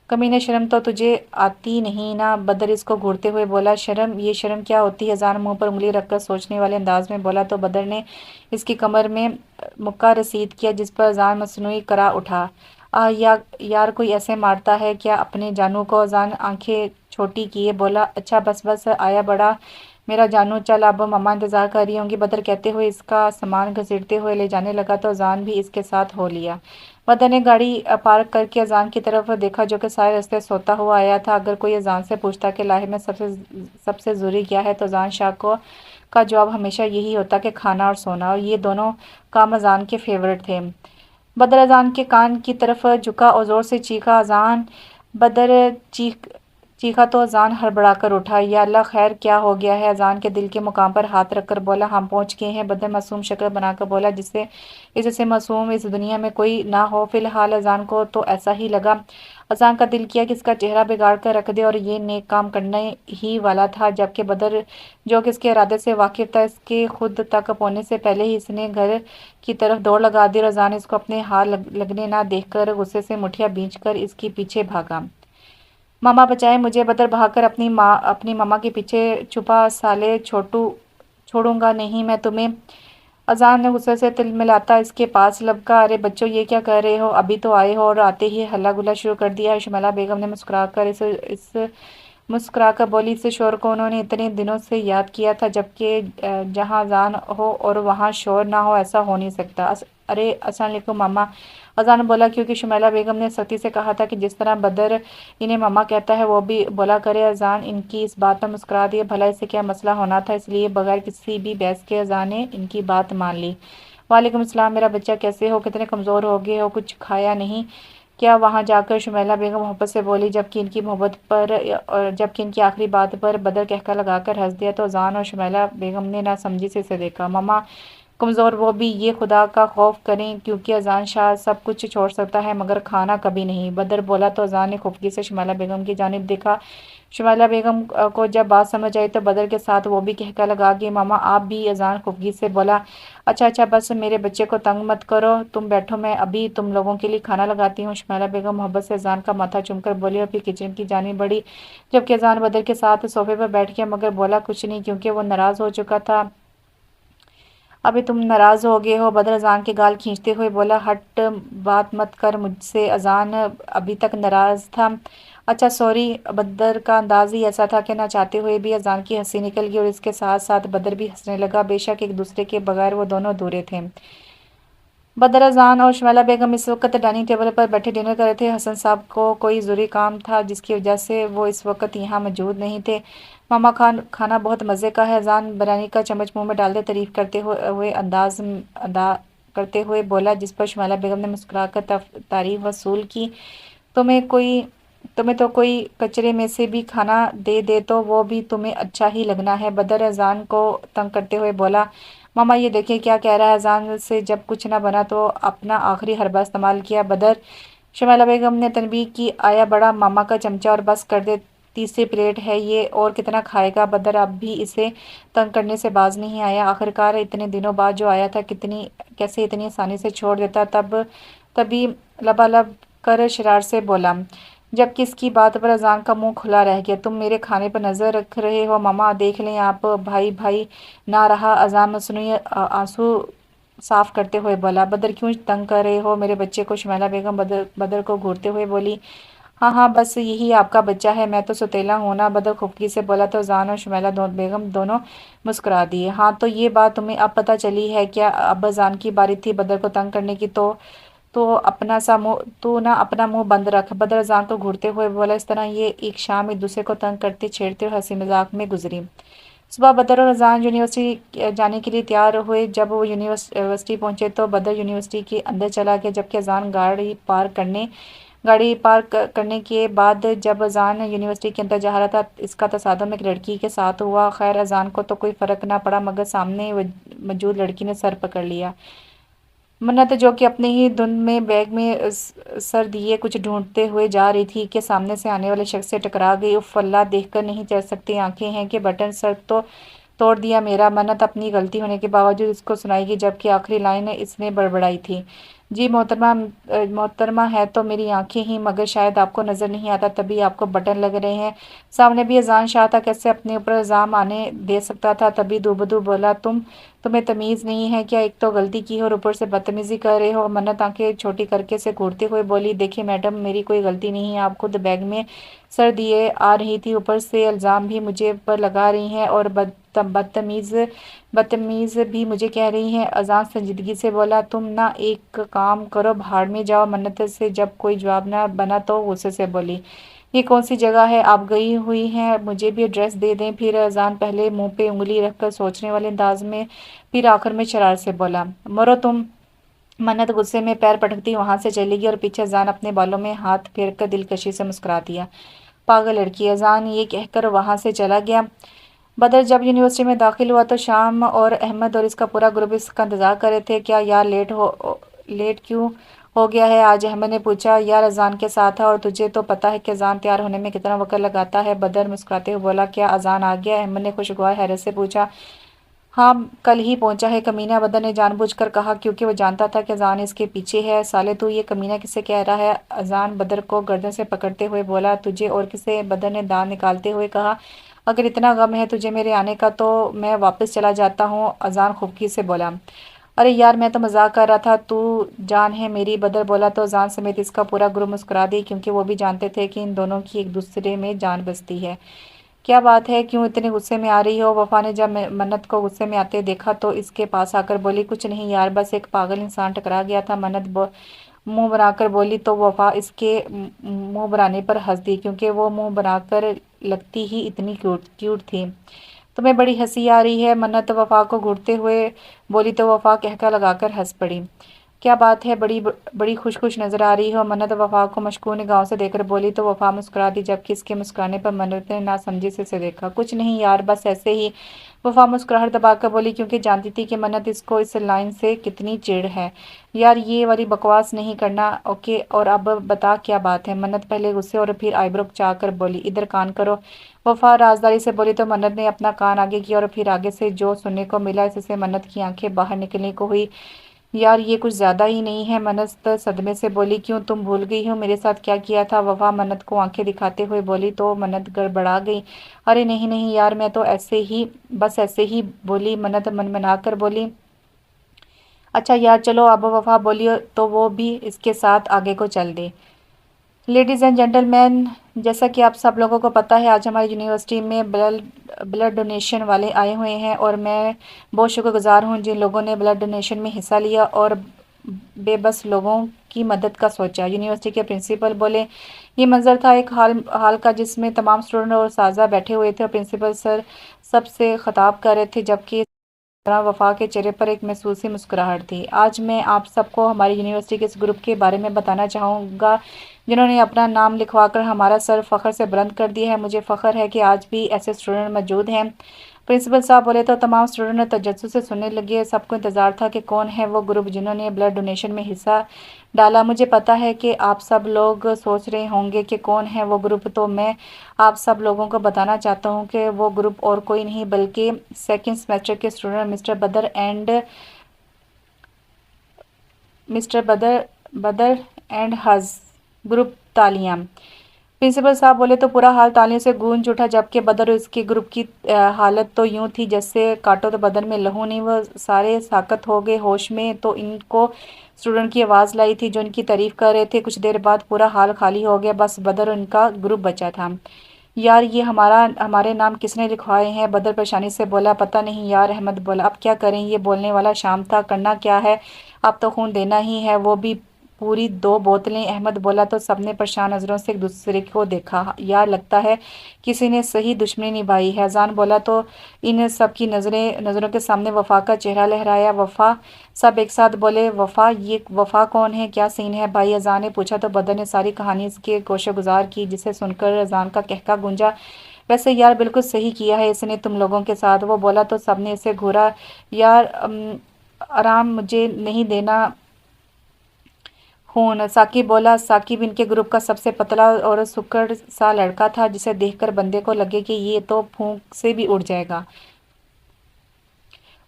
S1: कमीने, शर्म तो तुझे आती नहीं ना? बदर इसको घूरते हुए बोला। शर्म? ये शर्म क्या होती है? अजान मुंह पर उंगली रखकर सोचने वाले अंदाज में बोला, तो बदर ने इसकी कमर में मुक्का रसीद किया, जिस पर अजान मसनूई करा उठा। यार कोई ऐसे मारता है क्या अपने जानू को? अजान आंखें छोटी किए बोला, अच्छा बस बस, आया बड़ा मेरा जानू, चल अब मम्मा इंतजार कर रही होंगी। बदर कहते हुए इसका सामान घसीटते हुए ले जाने लगा, तो अजान भी इसके साथ हो लिया। बदर ने गाड़ी पार्क करके अजान की तरफ देखा, जो कि सारे रास्ते सोता हुआ आया था। अगर कोई अजान से पूछता कि लाइफ में सबसे ज़रूरी क्या है, तो अजान शाह को का जवाब हमेशा यही होता कि खाना और सोना, और ये दोनों काम अजान के फेवरेट थे। बदर अजान के कान की तरफ झुका और ज़ोर से चीखा। अजान। बदर चीखा तो अजान हड़बड़ाकर उठा। या अल्लाह, खैर क्या हो गया है? अजान के दिल के मुकाम पर हाथ रखकर बोला, हम पहुंच गए हैं। बदर मासूम शक्ल बनाकर बोला, जिससे इससे मासूम इस दुनिया में कोई ना हो। फिलहाल अजान को तो ऐसा ही लगा। अजान का दिल किया कि इसका चेहरा बिगाड़ कर रख दे, और ये नेक काम करने ही वाला था। जबकि बदर, जो कि इसके इरादे से वाकिफ था, इसके खुद तक पहुंचने से पहले ही इसने घर की तरफ दौड़ लगा दी, और अजान इसको अपने हाथ लगने ना देखकर गुस्से से मुठियां भींचकर इसके पीछे भागा। मामा बचाए मुझे। बदर भागकर अपनी मामा के पीछे छुपा। साले छोटू, छोड़ूंगा नहीं मैं तुम्हें। अजान ने गुस्से से तिलमिलाता इसके पास लपका। अरे बच्चों, ये क्या कर रहे हो? अभी तो आए हो और आते ही हल्ला गुल्ला शुरू कर दिया है। शुमैला बेगम ने मुस्कुराकर बोली, इस शोर को उन्होंने इतने दिनों से याद किया था, जबकि जहाँ अजान हो और वहाँ शोर ना हो, ऐसा हो नहीं सकता। अरे अस्सलाम वालेकुम मामा। अजान बोला, क्योंकि शुमैला बेगम ने सख्ती से कहा था कि जिस तरह बदर इन्हें मामा कहता है वो भी बोला करे। अजान इनकी इस बात पर मुस्कुरा दिया। भला इससे क्या मसला होना था? इसलिए बगैर किसी भी बहस के अजान ने इनकी बात मान ली। वालेकुम सलाम, मेरा बच्चा, कैसे हो? कितने कमज़ोर हो गए हो? कुछ खाया नहीं क्या? वहाँ जाकर शुमैला बेगम मोहब्बत से बोली, जबकि इनकी आखिरी बात पर बदर कहका लगाकर हंस दिया। तो अजान और शुमैला बेगम ने नासमझी से इसे देखा। मामा कमज़ोर, वो भी ये खुदा का खौफ करें, क्योंकि अजान शाह सब कुछ छोड़ सकता है मगर खाना कभी नहीं। बदर बोला तो अजान ने खुफगी से शुमैला बेगम की जानिब देखा। शुमैला बेगम को जब बात समझ आई तो बदर के साथ वो भी कहका लगा कि मामा आप भी। अजान खुफगी से बोला, अच्छा अच्छा, बस मेरे बच्चे को तंग मत करो, तुम बैठो, मैं अभी तुम लोगों के लिए खाना लगाती हूँ। शुमैला बेगम मोहब्बत से अजान का माथा चूमकर बोली और फिर किचन की जानिब बढ़ी, जबकि अजान बदर के साथ सोफे पर बैठ गया, मगर बोला कुछ नहीं, क्योंकि वो नाराज़ हो चुका था। अभी तुम नाराज़ हो गए हो? बदर अजान के गाल खींचते हुए बोला, हट, बात मत कर मुझसे। अजान अभी तक नाराज़ था। अच्छा सॉरी। बदर का अंदाज ही ऐसा था कि ना चाहते हुए भी अजान की हंसी निकल गई, और इसके साथ साथ बदर भी हंसने लगा। बेशक एक दूसरे के बगैर वो दोनों अधूरे थे। बदर, अजान और शुमैला बेगम इस वक्त डाइनिंग टेबल पर बैठे डिनर कर रहे थे। हसन साहब को कोई ज़रूरी काम था, जिसकी वजह से वो इस वक्त यहाँ मौजूद नहीं थे। मामा खाना बहुत मज़े का है। अजान बिरयानी का चम्मच मुंह में डालते तारीफ अदा करते हुए बोला, जिस पर शुमैला बेगम ने मुस्कुराकर तारीफ वसूल की। तुम्हें कोई तुम्हें तो कोई कचरे में से भी खाना दे दे तो वो भी तुम्हें अच्छा ही लगना है। बदर अजान को तंग करते हुए बोला, मामा ये देखिए क्या कह रहा है, अजान से जब कुछ ना बना तो अपना आखिरी हरबा इस्तेमाल किया। बदर, शमाला बेगम ने तनबीह की, आया बड़ा मामा का चमचा और बस कर दे, तीसरी प्लेट है ये, और कितना खाएगा। बदर अब भी इसे तंग करने से बाज नहीं आया। आखिरकार इतने दिनों बाद जो आया था, कितनी कैसे इतनी आसानी से छोड़ देता। तभी लबालब कर शरार से बोला, जबकि इसकी बात पर अजान का मुंह खुला रह गया, तुम मेरे खाने पर नजर रख रहे हो मामा, देख लें आप। भाई भाई ना रहा। अजान मसनूई आंसू साफ करते हुए बोला, बदर क्यों तंग कर रहे हो मेरे बच्चे को। शमाला बेगम बदर को घूरते हुए बोली, हाँ हाँ बस यही आपका बच्चा है, मैं तो सुतेला हूं ना। बदर खुफकी से बोला तो जान और शुमैला बेगम दोनों मुस्कुरा दिए। हाँ तो ये बात तुम्हें अब पता चली है क्या। अब जान की बारी थी बदर को तंग करने की, तो ना अपना मुंह बंद रख। बदर जान को घूरते हुए बोला, इस तरह ये एक शाम एक दूसरे को तंग करते छेड़ते और हंसी मजाक में गुजरी। सुबह बदर और अजान यूनिवर्सिटी जाने के लिए तैयार हुए। जब वो यूनिवर्सिटी पहुंचे तो बदर यूनिवर्सिटी के अंदर चला गया, जबकि अजान गाड़ी पार्क करने के बाद जब अजान यूनिवर्सिटी के अंदर जा रहा था, इसका तसादम एक लड़की के साथ हुआ। खैर अजान को तो कोई फ़र्क ना पड़ा, मगर सामने मौजूद लड़की ने सर पकड़ लिया। मन्नत, जो कि अपने ही धुन में बैग में सर दिए कुछ ढूंढते हुए जा रही थी, कि सामने से आने वाले शख्स से टकरा गई। उफ अल्लाह, देखकर नहीं चल सकती आंखें हैं कि बटन सर तो तोड़ दिया मेरा। मन्नत अपनी गलती होने के बावजूद इसको सुनाएगी, जबकि आखिरी लाइन इसने बड़बड़ाई थी, जी मोहतरमा, मोहतरमा है तो मेरी आंखें ही, मगर शायद आपको नज़र नहीं आता तभी आपको बटन लग रहे हैं। सामने भी अजान शाह था, कैसे अपने ऊपर इल्ज़ाम आने दे सकता था। तभी दूबदू बोला, तुम्हें तमीज़ नहीं है क्या, एक तो गलती की हो और ऊपर से बदतमीज़ी कर रहे हो। मन्नत आंखें छोटी करके से घूरते हुए बोली, देखिए मैडम मेरी कोई गलती नहीं है, आप खुद बैग में सर दिए आ रही थी, ऊपर से इल्ज़ाम भी मुझे पर लगा रही हैं और बदतमीज़ बदतमीज़ भी मुझे कह रही हैं। अजान संजीदगी से बोला, तुम ना एक काम करो, भाड़ में जाओ। मन्नत से जब कोई जवाब ना बना तो गुस्से से बोली, ये कौन सी जगह है, आप गई हुई हैं, मुझे भी एड्रेस दे दें। फिर अजान पहले मुंह पे उंगली रखकर सोचने वाले अंदाज में, फिर आखिर में शरारत से बोला, मरो तुम। मन्नत गुस्से में पैर पटकती वहां से चली गई और पीछे अजान अपने बालों में हाथ फेरकर दिलकशी से मुस्कुरा दिया। पागल लड़की। अजान ये कहकर वहां से चला गया। बदर जब यूनिवर्सिटी में दाखिल हुआ तो शाम और अहमद और इसका पूरा ग्रुप इसका इंतजार कर रहे थे। क्या यार लेट क्यों हो गया है आज, अहमद ने पूछा। यार अजान के साथ है और तुझे तो पता है कि अजान तैयार होने में कितना वक्त लगाता है। बदर मुस्कुराते हुए बोला, क्या अजान आ गया, अहमद ने खुशगवार हैरत से पूछा। हाँ कल ही पहुंचा है कमीना, बदर ने जानबूझकर कहा, क्योंकि वो जानता था कि अजान इसके पीछे है। साले तू ये कमीना किसे कह रहा है, अजान बदर को गर्दन से पकड़ते हुए बोला, तुझे और किसे, बदर ने दांत निकालते हुए कहा। अगर इतना गम है तुझे मेरे आने का तो मैं वापस चला जाता हूँ, अजान खुबकी से बोला। अरे यार मैं तो मजाक कर रहा था, तू जान है मेरी, बदर बोला तो अजान समेत इसका पूरा ग्रुप मुस्कुरा दी, क्योंकि वो भी जानते थे कि इन दोनों की एक दूसरे में जान बसती है। क्या बात है, क्यों इतने गुस्से में आ रही हो। वफा ने जब मन्नत को गुस्से में आते देखा तो इसके पास आकर बोली, कुछ नहीं यार, बस एक पागल इंसान टकरा गया था। मन्नत मुंह बनाकर बोली तो वफा इसके मुंह बनाने पर हंस दी, क्योंकि वो मुंह बनाकर लगती ही इतनी क्यूट क्यूट थी। तुम्हें बड़ी हंसी आ रही है, मन्नत वफा को घूरते हुए बोली तो वफा कहका लगाकर हंस पड़ी। क्या बात है, बड़ी खुश खुश नजर आ रही हो। मन्नत वफा को मशकूर निगाहों से देखकर बोली तो वफा मुस्कुरा दी, जबकि इसके मुस्कुराने पर मन्नत ने नासमझी से देखा। कुछ नहीं यार, बस ऐसे ही, वफा मुस्कुराहट दबाकर बोली, क्योंकि जानती थी कि मन्नत इसको इस लाइन से कितनी चिढ़ है। यार ये वाली बकवास नहीं करना, ओके, और अब बता क्या बात है। मन्नत पहले गुस्से और फिर आईब्रो कुचा कर बोली, इधर कान करो। वफा राजदारी से बोली तो मन्नत ने अपना कान आगे किया और फिर आगे से जो सुनने को मिला इससे मन्नत की आंखें बाहर निकलने को हुई। यार ये कुछ ज्यादा ही नहीं है, मन्नत सदमे से बोली, क्यों तुम भूल गई हो मेरे साथ क्या किया था। वफा मन्नत को आंखें दिखाते हुए बोली तो मन्नत गड़बड़ा गई। अरे नहीं नहीं यार, मैं तो ऐसे ही, बस ऐसे ही बोली। मन्नत मनमना कर बोली, अच्छा यार चलो। अब वफा बोली तो वो भी इसके साथ आगे को चल दी। लेडीज़ एंड जेंटलमैन, जैसा कि आप सब लोगों को पता है, आज हमारी यूनिवर्सिटी में ब्लड डोनेशन वाले आए हुए हैं और मैं बहुत शुक्रगुजार हूँ जिन लोगों ने ब्लड डोनेशन में हिस्सा लिया और बेबस लोगों की मदद का सोचा। यूनिवर्सिटी के प्रिंसिपल बोले, ये मंजर था एक हाल का जिसमें तमाम स्टूडेंट और साजा बैठे हुए थे और प्रिंसिपल सर सबसे खिताब कर रहे थे, जबकि तरह वफा के चेहरे पर एक महसूसी मुस्कुराहट थी। आज मैं आप सबको हमारी यूनिवर्सिटी के इस ग्रुप के बारे में बताना चाहूँगा जिन्होंने अपना नाम लिखवाकर हमारा सर फ़ख्र से बुलंद कर दिया है। मुझे फ़ख्र है कि आज भी ऐसे स्टूडेंट मौजूद हैं। प्रिंसिपल साहब बोले तो तमाम स्टूडेंट ने तजस्सुस से सुनने लगे। सबको इंतज़ार था कि कौन है वो ग्रुप जिन्होंने ब्लड डोनेशन में हिस्सा डाला। मुझे पता है कि आप सब लोग सोच रहे होंगे कि कौन है वो ग्रुप, तो मैं आप सब लोगों को बताना चाहता हूँ कि वो ग्रुप और कोई नहीं बल्कि सेकंड सेमेस्टर के स्टूडेंट मिस्टर बदर एंड हज ग्रुप। तालियां। प्रिंसिपल साहब बोले तो पूरा हाल तालियों से गूंज उठा, जबकि बदर और उसके ग्रुप की हालत तो यूं थी जैसे काटो तो बदन में लहू नहीं। वो सारे साकत हो गए होश में। तो इनको स्टूडेंट की आवाज़ लाई थी जो इनकी तारीफ कर रहे थे। कुछ देर बाद पूरा हाल खाली हो गया, बस बदर और इनका ग्रुप बचा था। यार ये हमारे नाम किसने लिखवाए हैं? बदर परेशानी से बोला। पता नहीं यार, अहमद बोला। अब क्या करें, ये बोलने वाला शाम था, करना क्या है, अब तो खून देना ही है, वो भी पूरी 2 बोतलें। अहमद बोला तो सबने परेशान नज़रों से एक दूसरे को देखा। यार लगता है किसी ने सही दुश्मनी निभाई है। अजान बोला तो इन सब की नज़रों के सामने वफ़ा का चेहरा लहराया। वफ़ा? सब एक साथ बोले वफ़ा। ये वफ़ा कौन है, क्या सीन है भाई? अजान ने पूछा तो बदर ने सारी कहानी इसके गोशेगुजार की, जिसे सुनकर अजान का कहका गूंजा। वैसे यार बिल्कुल सही किया है इसने तुम लोगों के साथ। वो बोला तो सबने इसे घूरा। यार आराम मुझे नहीं देना खून। साकिब बोला। साकिब इनके ग्रुप का सबसे पतला और सुक्कड़ सा लड़का था, जिसे देखकर बंदे को लगे कि ये तो फूंक से भी उड़ जाएगा।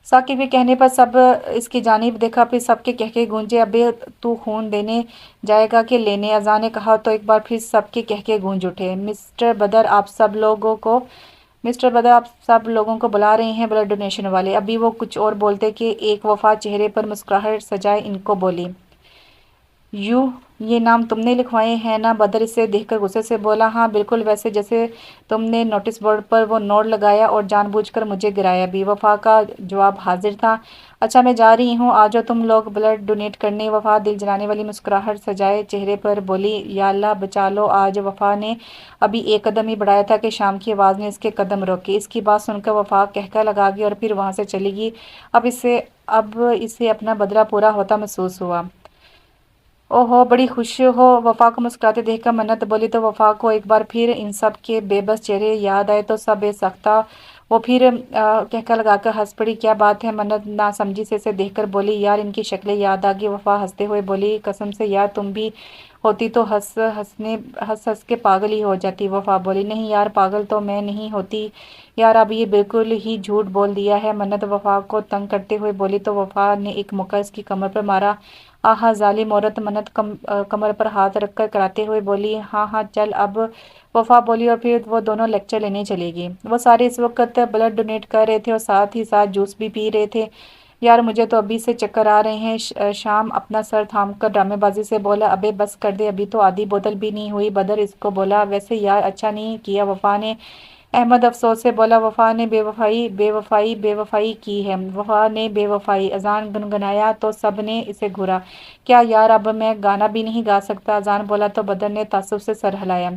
S1: साकिब के कहने पर सब इसकी जानिब देखा, फिर सबके कहके गूंजे। अबे तू खून देने जाएगा कि लेने? अज़ा ने कहा तो एक बार फिर सबके कहके गूंज उठे। मिस्टर बदर आप सब लोगों को बुला रहे हैं ब्लड डोनेशन वाले। अभी वो कुछ और बोलते कि एक वफा चेहरे पर मुस्कुराहट सजाए इनको बोली, यू ये नाम तुमने लिखवाए हैं ना? बदर इसे देखकर गुस्से से बोला। हाँ बिल्कुल, वैसे जैसे तुमने नोटिस बोर्ड पर वो नोट लगाया और जानबूझकर मुझे गिराया भी। वफा का जवाब हाजिर था। अच्छा मैं जा रही हूँ, आ जाओ तुम लोग ब्लड डोनेट करने। वफा दिल जलाने वाली मुस्कुराहट सजाए चेहरे पर बोली, या अल्लाह बचा लो आज। वफा ने अभी एक कदम ही बढ़ाया था कि शाम की आवाज़ ने इसके कदम रोके। इसकी बात सुनकर वफा कहका लगा गई और फिर वहाँ से चली गई। अब इसे अपना बदला पूरा होता महसूस हुआ। ओहो बड़ी खुश हो? वफा को मुस्कुराते देखकर मन्नत बोली। तो वफा को एक बार फिर इन सब के बेबस चेहरे याद आए तो सब बेसख्ता वो फिर कहका लगाकर हंस पड़ी। क्या बात है? मन्नत नासमझी से इसे देखकर बोली। यार इनकी शक्लें याद आ गई। वफा हंसते हुए बोली, कसम से यार तुम भी होती तो हंस हंस के पागल ही हो जाती। वफा बोली, नहीं यार पागल तो मैं नहीं होती यार, अब ये बिल्कुल ही झूठ बोल दिया है। मन्नत वफा को तंग करते हुए बोली। तो वफा ने एक मुक्का इसकी कमर पर मारा। आहा जालिम औरत। मन्नत कमर पर हाथ रखकर कराते हुए बोली, हाँ हाँ चल अब। वफा बोली और फिर वो दोनों लेक्चर लेने चली गई। वो सारे इस वक्त ब्लड डोनेट कर रहे थे और साथ ही साथ जूस भी पी रहे थे। यार मुझे तो अभी से चक्कर आ रहे हैं। शाम अपना सर थामकर ड्रामेबाजी से बोला, अबे बस कर दे, अभी तो आधी बोतल भी नहीं हुई। बदर इसको बोला, वैसे यार अच्छा नहीं किया वफा ने। अहमद अफसोस से बोला, वफा ने बेवफाई बेवफाई बेवफाई की है। वफा ने बेवफाई। अजान गुनगुनाया तो सब ने इसे घूरा। क्या यार अब मैं गाना भी नहीं गा सकता? अजान बोला तो बदर ने तासुब से सर हिलाया।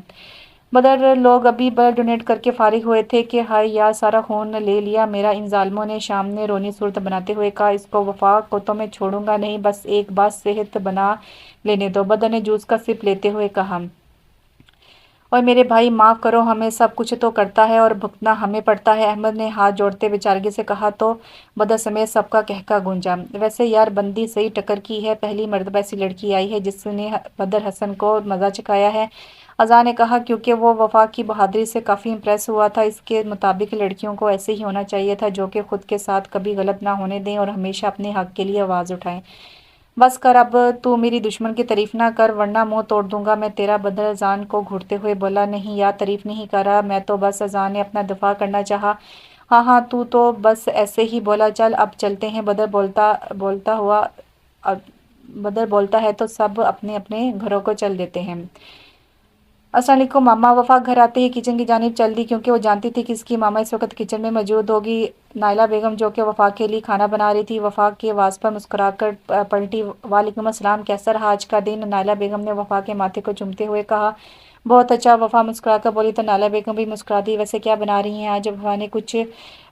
S1: बदर लोग अभी ब्लड डोनेट करके फारिग हुए थे कि हाय यार सारा खून ले लिया मेरा इन जालिमों ने। शाम ने रोनी सूरत बनाते हुए कहा, इसको वफा को तो मैं छोड़ूंगा नहीं, बस एक बात सेहत बना लेने दो। बदर ने जूस का सिप लेते हुए कहा, और मेरे भाई माफ़ करो, हमें सब कुछ तो करता है और भुगतना हमें पड़ता है। अहमद ने हाथ जोड़ते बेचारगी से कहा। तो बदर समेत सबका कहका गूंजा। वैसे यार बंदी सही टक्कर की है, पहली मर्तबा ऐसी लड़की आई है जिसने बदर हसन को मज़ा चखाया है। अज़ा ने कहा, क्योंकि वो वफा की बहादुरी से काफ़ी इम्प्रेस हुआ था। इसके मुताबिक लड़कियों को ऐसे ही होना चाहिए था, जो कि खुद के साथ कभी गलत ना होने दें और हमेशा अपने हक के लिए आवाज़ उठाएं। बस कर अब तू मेरी दुश्मन की तारीफ ना कर वरना मुंह तोड़ दूंगा मैं तेरा। बदर अजान को घूरते हुए बोला, नहीं यार तारीफ नहीं कर रहा मैं तो, बस। अजान ने अपना दिफा करना चाहा। हाँ हाँ तू तो बस ऐसे ही बोला, चल अब चलते हैं। बोलता हुआ अब बदर बोलता है तो सब अपने अपने घरों को चल देते हैं। अस्सलाम वालेकुम मामा। वफा घर आते ही किचन की जानिब चल दी, क्योंकि वो जानती थी कि इसकी मामा इस वक्त किचन में मौजूद होगी। नायला बेगम जो कि वफा के लिए खाना बना रही थी, वफा की आवाज़ पर मुस्कुराकर पलटी। वालेकुम अस्सलाम, कैसा रहा आज का दिन? नायला बेगम ने वफा के माथे को चूमते हुए कहा। बहुत अच्छा, वफा मुस्कुराकर बोली। तो नायला बेगम भी मुस्कुरा दी। वैसे क्या बना रही हैं आज?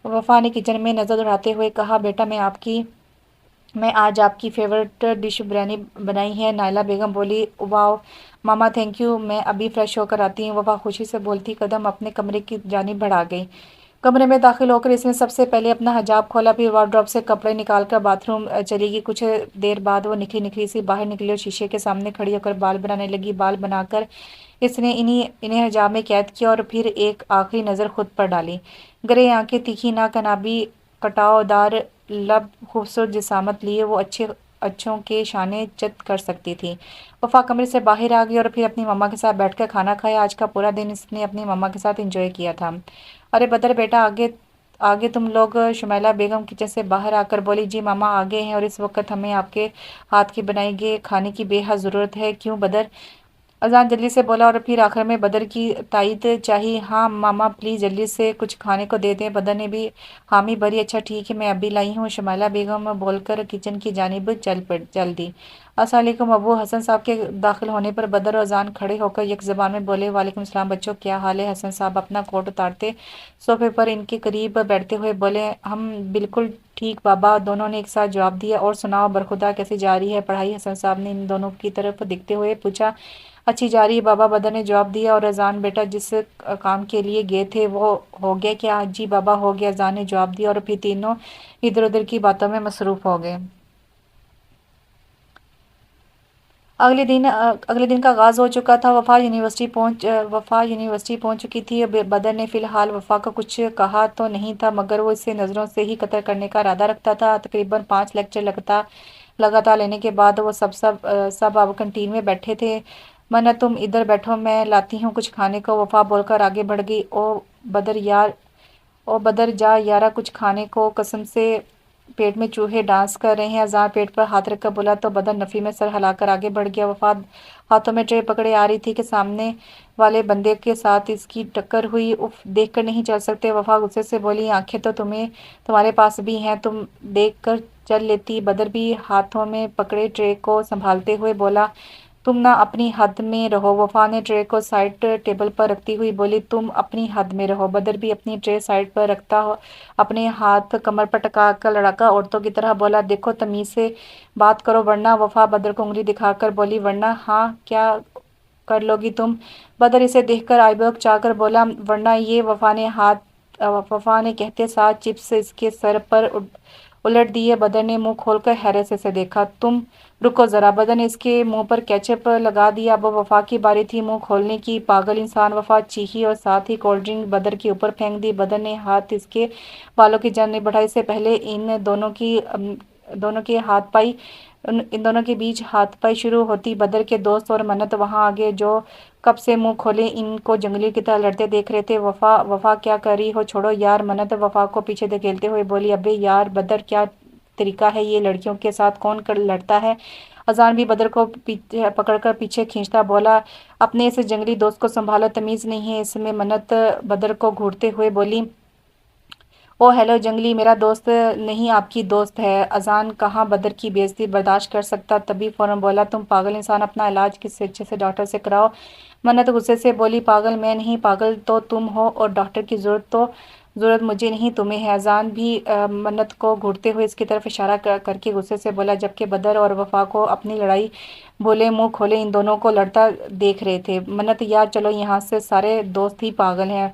S1: वफा ने किचन में नज़र दौड़ाते हुए कहा, बेटा मैं आपकी मैं आज आपकी फेवरेट डिश बिरयानी बनाई है। नायला बेगम बोली। वाह मामा, थैंक यू, मैं अभी फ्रेश होकर आती हूँ। वफा खुशी से बोलती कदम अपने कमरे की जानिब बढ़ा गई। कमरे में दाखिल होकर इसने सबसे पहले अपना हिजाब खोला, फिर वार्डरोब से कपड़े निकालकर बाथरूम चली गई। कुछ देर बाद वो निखरी निखरी सी बाहर निकली और शीशे के सामने खड़ी होकर बाल बनाने लगी। बाल बनाकर इसने इन्हें हिजाब में कैद किया और फिर एक आखिरी नज़र खुद पर डाली। ग्रे आंखें, तीखी नाक, कनाबी कटावदार लब, खूबसूरत जिसामत लिए वो अच्छे अच्छों के शाने चत कर सकती थी। वफा कमरे से बाहर आ गई और फिर अपनी मम्मा के साथ बैठकर खाना खाया। आज का पूरा दिन इसने अपनी मम्मा के साथ एंजॉय किया था। अरे बदर बेटा, आगे आगे तुम लोग। शुमैला बेगम किचन से बाहर आकर बोली। जी मामा आ गए हैं और इस वक्त हमें आपके हाथ की बनाई गई खाने की बेहद ज़रूरत है। क्यों बदर? अजान जल्दी से बोला और फिर आखिर में बदर की तायीद चाहिए। हाँ मामा प्लीज़ जल्दी से कुछ खाने को दे दें। बदर ने भी हामी भरी। अच्छा ठीक है, मैं अभी लाई हूँ, शमाला बेगम बोलकर किचन की जानिब चल दी। अस्सलाम वालेकुम अबू। हसन साहब के दाखिल होने पर बदर और अजान खड़े होकर एक ज़बान में बोले। वालेकुम सलाम बच्चों, क्या हाल है? हसन साहब अपना कोट उतारते सोफे पर इनके करीब बैठते हुए बोले। हम बिल्कुल ठीक बाबा, दोनों ने एक साथ जवाब दिया। और सुनाओ बरखुदा, कैसी जा रही है पढ़ाई? हसन साहब ने इन दोनों की तरफ देखते हुए पूछा। अच्छी जा रही है बाबा, बदर ने जवाब दिया। और अजान बेटा, जिस काम के लिए गए थे वो हो गया क्या? जी बाबा हो गया, अजान ने जवाब दिया और फिर तीनों इधर उधर की बातों में मसरूफ हो गए। अगले दिन का आगाज़ हो चुका था। वफ़ा यूनिवर्सिटी पहुंच चुकी थी। बदर ने फ़िलहाल वफ़ा को कुछ कहा तो नहीं था, मगर वो इसे नज़रों से ही कत्ल करने का इरादा रखता था। तकरीबन 5 लेक्चर लगातार लेने के बाद वो सब अब कैंटीन में बैठे थे। मन्ना तुम इधर बैठो, मैं लाती हूँ कुछ खाने को, वफ़ा बोलकर आगे बढ़ गई। बदर यार ओ बदर जा यारा, कुछ खाने को, कसम से पेट में चूहे डांस कर रहे हैं। अज़ान पेट पर हाथ रखकर बोला तो बदर नफ़ी में सर हिलाकर आगे बढ़ गया। वफात हाथों में ट्रे पकड़े आ रही थी कि सामने वाले बंदे के साथ इसकी टक्कर हुई। उफ, देख कर नहीं चल सकते? वफा गुस्से से बोली। आंखें तो तुम्हारे पास भी हैं, तुम देख कर चल लेती। बदर भी हाथों में पकड़े ट्रे को संभालते हुए बोला। तुम ना अपनी हद में रहो। वफा ने ट्रे को साइड टेबल पर रखती हुई बोली। तुम अपनी हद में रहो। बदर भी अपनी ट्रे साइड पर रखता हो अपने हाथ कमर पर टका कर लड़ाका औरतों की तरह बोला। देखो तमीज से बात करो वरना। वफा बदर को उंगली दिखाकर बोली। वरना? हाँ, क्या कर लोगी तुम? बदर इसे देखकर आईब्रो चाकर बोला। वरना ये। वफा ने कहते साथ चिप्स इसके सर पर उलट दिए। बदर ने मुंह खोलकर हैरत से देखा। तुम रुको ज़रा। बदर ने इसके मुंह पर केचप लगा दिया। अब वफा की बारी थी मुंह खोलने की। पागल इंसान, वफा चीखी और साथ ही कोल्ड ड्रिंक बदर के ऊपर फेंक दी। बदर ने हाथ इसके बालों की जड़ नहीं बढ़ाई। इससे पहले दोनों के हाथ पाई इन दोनों के बीच हाथापाई शुरू होती। बदर के दोस्त और मन्नत वहां आगे, जो कब से मुंह खोले इनको जंगली की तरह लड़ते देख रहे थे। वफा वफा क्या कर रही हो? छोड़ो यार। मन्नत वफा को पीछे धकेलते हुए बोली। अबे यार बदर, क्या तरीका है ये? लड़कियों के साथ कौन कर लड़ता है? अजान भी बदर को पकड़कर पीछे खींचता बोला। अपने इस जंगली दोस्त को संभालो, तमीज नहीं है इसमें। मन्नत बदर को घूरते हुए बोली। ओ हेलो जंगली, मेरा दोस्त नहीं आपकी दोस्त है। अजान कहाँ बदर की बेइज्जती बर्दाश्त कर सकता, तभी फौरन बोला। तुम पागल इंसान, अपना इलाज किसी अच्छे से डॉक्टर से कराओ। मन्नत गुस्से से बोली। पागल मैं नहीं, पागल तो तुम हो, और डॉक्टर की ज़रूरत मुझे नहीं तुम्हें है। अजान भी मन्नत को घूरते हुए इसकी तरफ इशारा करके गुस्से से बोला, जबकि बदर और वफा को अपनी लड़ाई भोले मुंह खोले इन दोनों को लड़ता देख रहे थे। मन्नत यार चलो यहाँ से, सारे दोस्त ही पागल हैं।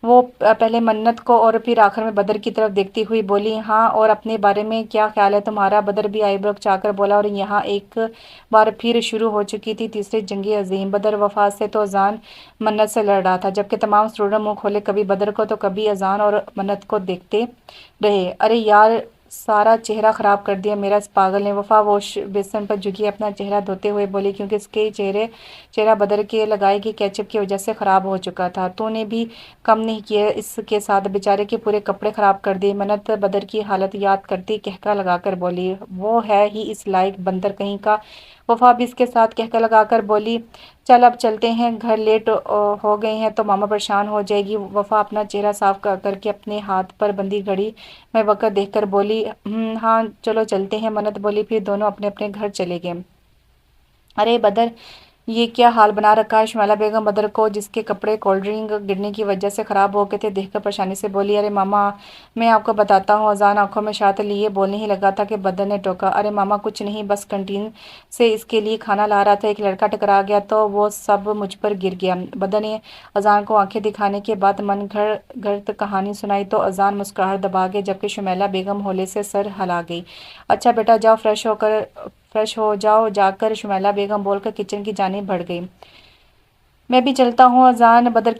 S1: वो पहले मन्नत को और फिर आखिर में बदर की तरफ देखती हुई बोली। हाँ, और अपने बारे में क्या ख्याल है तुम्हारा? बदर भी आईब्रो चाकर बोला। और यहाँ एक बार फिर शुरू हो चुकी थी तीसरी जंग अजीम। बदर वफा से तो अजान मन्नत से लड़ रहा था, जबकि तमाम स्टूडेंट मुंह खोले कभी बदर को तो कभी अजान और मन्नत को देखते रहे। अरे यार, सारा चेहरा ख़राब कर दिया मेरा इस पागल ने। वफा वॉश बेसिन पर झुकी अपना चेहरा धोते हुए बोली, क्योंकि इसके चेहरा बदर के लगाई गई केचप की वजह से ख़राब हो चुका था। तूने भी कम नहीं किया इसके साथ, बेचारे के पूरे कपड़े ख़राब कर दिए। मन्नत बदर की हालत याद करती कहका लगाकर बोली। वो है ही इस लायक बंदर कहीं का। वफा भी इसके साथ कहका लगाकर बोली। चल अब चलते हैं घर, लेट हो गए हैं तो मामा परेशान हो जाएगी। वफा अपना चेहरा साफ करके अपने हाथ पर बंदी घड़ी में वक़्त देखकर बोली। हाँ चलो चलते हैं, मन्नत बोली। फिर दोनों अपने अपने घर चले गए। अरे बदर, ये क्या हाल बना रखा है। शुमाइला बेगम बदर को, जिसके कपड़े कोल्ड ड्रिंक गिरने की वजह से ख़राब हो गए थे, देखकर परेशानी से बोली, अरे मामा, मैं आपको बताता हूँ। अजान आंखों में शात लिए बोलने ही लगा था कि बदर ने टोका, अरे मामा कुछ नहीं, बस कैंटीन से इसके लिए खाना ला रहा था, एक लड़का टकरा गया तो वो सब मुझ पर गिर गया। बदर ने अजान को आंखें दिखाने के बाद मन घर घर कहानी सुनाई तो अजान मुस्कुराहट दबा गई, जबकि शुमाइला बेगम होले से सर हिला गई। अच्छा बेटा जाओ, फ्रेश हो जाओ जाकर, शुमाइला बेगम बोलकर किचन की जानिब बढ़ गई। मैं भी चलता हूँ। अजान बदर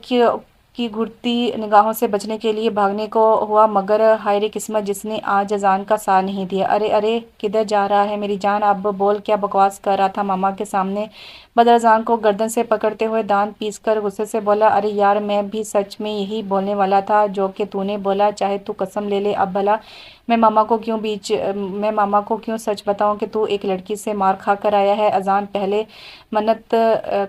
S1: की घुरती निगाहों से बचने के लिए भागने को हुआ, मगर हाय रे किस्मत, जिसने आज अजान का साथ नहीं दिया। अरे अरे, किधर जा रहा है मेरी जान, अब बोल, क्या बकवास कर रहा था मामा के सामने। बदर अजान को गर्दन से पकड़ते हुए दांत पीस कर गुस्से से बोला, अरे यार, मैं भी सच में यही बोलने वाला था जो कि तूने बोला, चाहे तू कसम ले ले। अब भला मैं मामा को क्यों सच बताऊं कि तू एक लड़की से मार खा कर आया है। अजान पहले मन्नत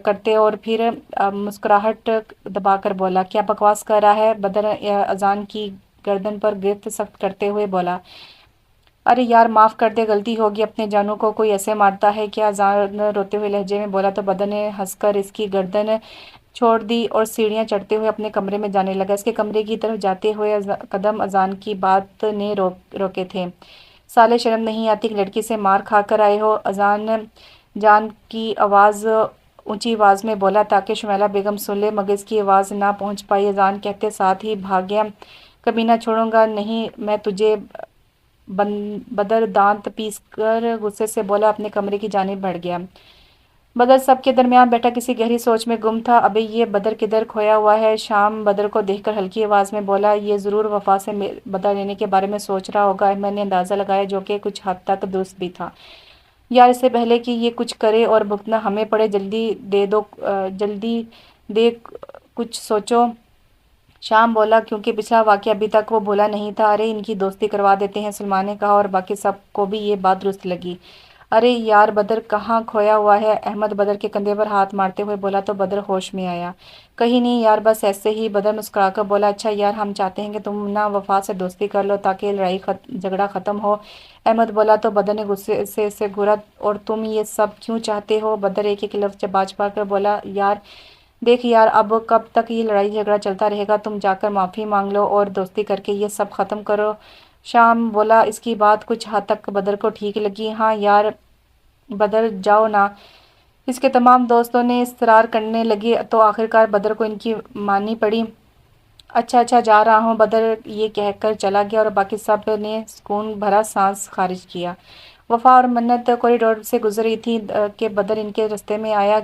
S1: करते और फिर मुस्कुराहट दबाकर बोला, क्या बकवास कर रहा है। बदर अजान की गर्दन पर गिरफ्त सख्त करते हुए बोला, अरे यार माफ़ कर दे, गलती होगी, अपने जानों को कोई ऐसे मारता है क्या। अजान रोते हुए लहजे में बोला तो बदर ने हंसकर इसकी गर्दन छोड़ दी और सीढ़ियां चढ़ते हुए अपने कमरे में जाने लगा। इसके कमरे की तरफ जाते हुए कदम अजान की बात ने रोके थे। साले शर्म नहीं आती, लड़की से मार खा कर आए हो। अजान जान की आवाज़ ऊंची आवाज़ में बोला ताकि शुमाइला बेगम सुन ले, मगर इसकी आवाज़ ना पहुंच पाई। अजान कहते साथ ही भाग गया। कभी ना छोड़ूंगा नहीं मैं तुझे। बदर दांत पीस कर गुस्से से बोला, अपने कमरे की जानिब बढ़ गया। बदर सबके दरमियान बैठा किसी गहरी सोच में गुम था। अबे ये बदर किधर खोया हुआ है। शाम बदर को देखकर हल्की आवाज़ में बोला, ये ज़रूर वफ़ा से बदला लेने के बारे में सोच रहा होगा। मैंने अंदाज़ा लगाया, जो कि कुछ हद तक दुरुस्त भी था। यार, इससे पहले कि ये कुछ करे और भुगतना हमें पड़े, जल्दी दे कुछ सोचो। शाम बोला, क्योंकि पिछला वाक़या अभी तक वो भूला नहीं था। अरे इनकी दोस्ती करवा देते हैं, सलमान ने कहा, और बाकी सब को भी ये बात दुरुस्त लगी। अरे यार, बदर कहाँ खोया हुआ है। अहमद बदर के कंधे पर हाथ मारते हुए बोला तो बदर होश में आया। कहीं नहीं यार, बस ऐसे ही। बदर मुस्कुराकर बोला, अच्छा यार, हम चाहते हैं कि तुम ना वफा से दोस्ती कर लो ताकि झगड़ा ख़त्म हो। अहमद बोला तो बदर ने गुस्से से घूरा, और तुम ये सब क्यों चाहते हो। बदर एक एक लफ्ज़ चबा चबा कर बोला, यार देख यार, अब कब तक ये लड़ाई झगड़ा चलता रहेगा। तुम जाकर माफ़ी मांग लो और दोस्ती करके ये सब ख़त्म करो। शाम बोला, इसकी बात कुछ हद तक बदर को ठीक लगी। हाँ यार बदर, जाओ ना। इसके तमाम दोस्तों ने इसरार करने लगे तो आखिरकार बदर को इनकी माननी पड़ी। अच्छा अच्छा, जा रहा हूँ, बदर ये कहकर चला गया और बाकी सब ने सुकून भरा सांस खारिज किया। वफ़ा और मन्नत कॉरिडोर से गुजर रही थी कि बदर इनके रास्ते में आया।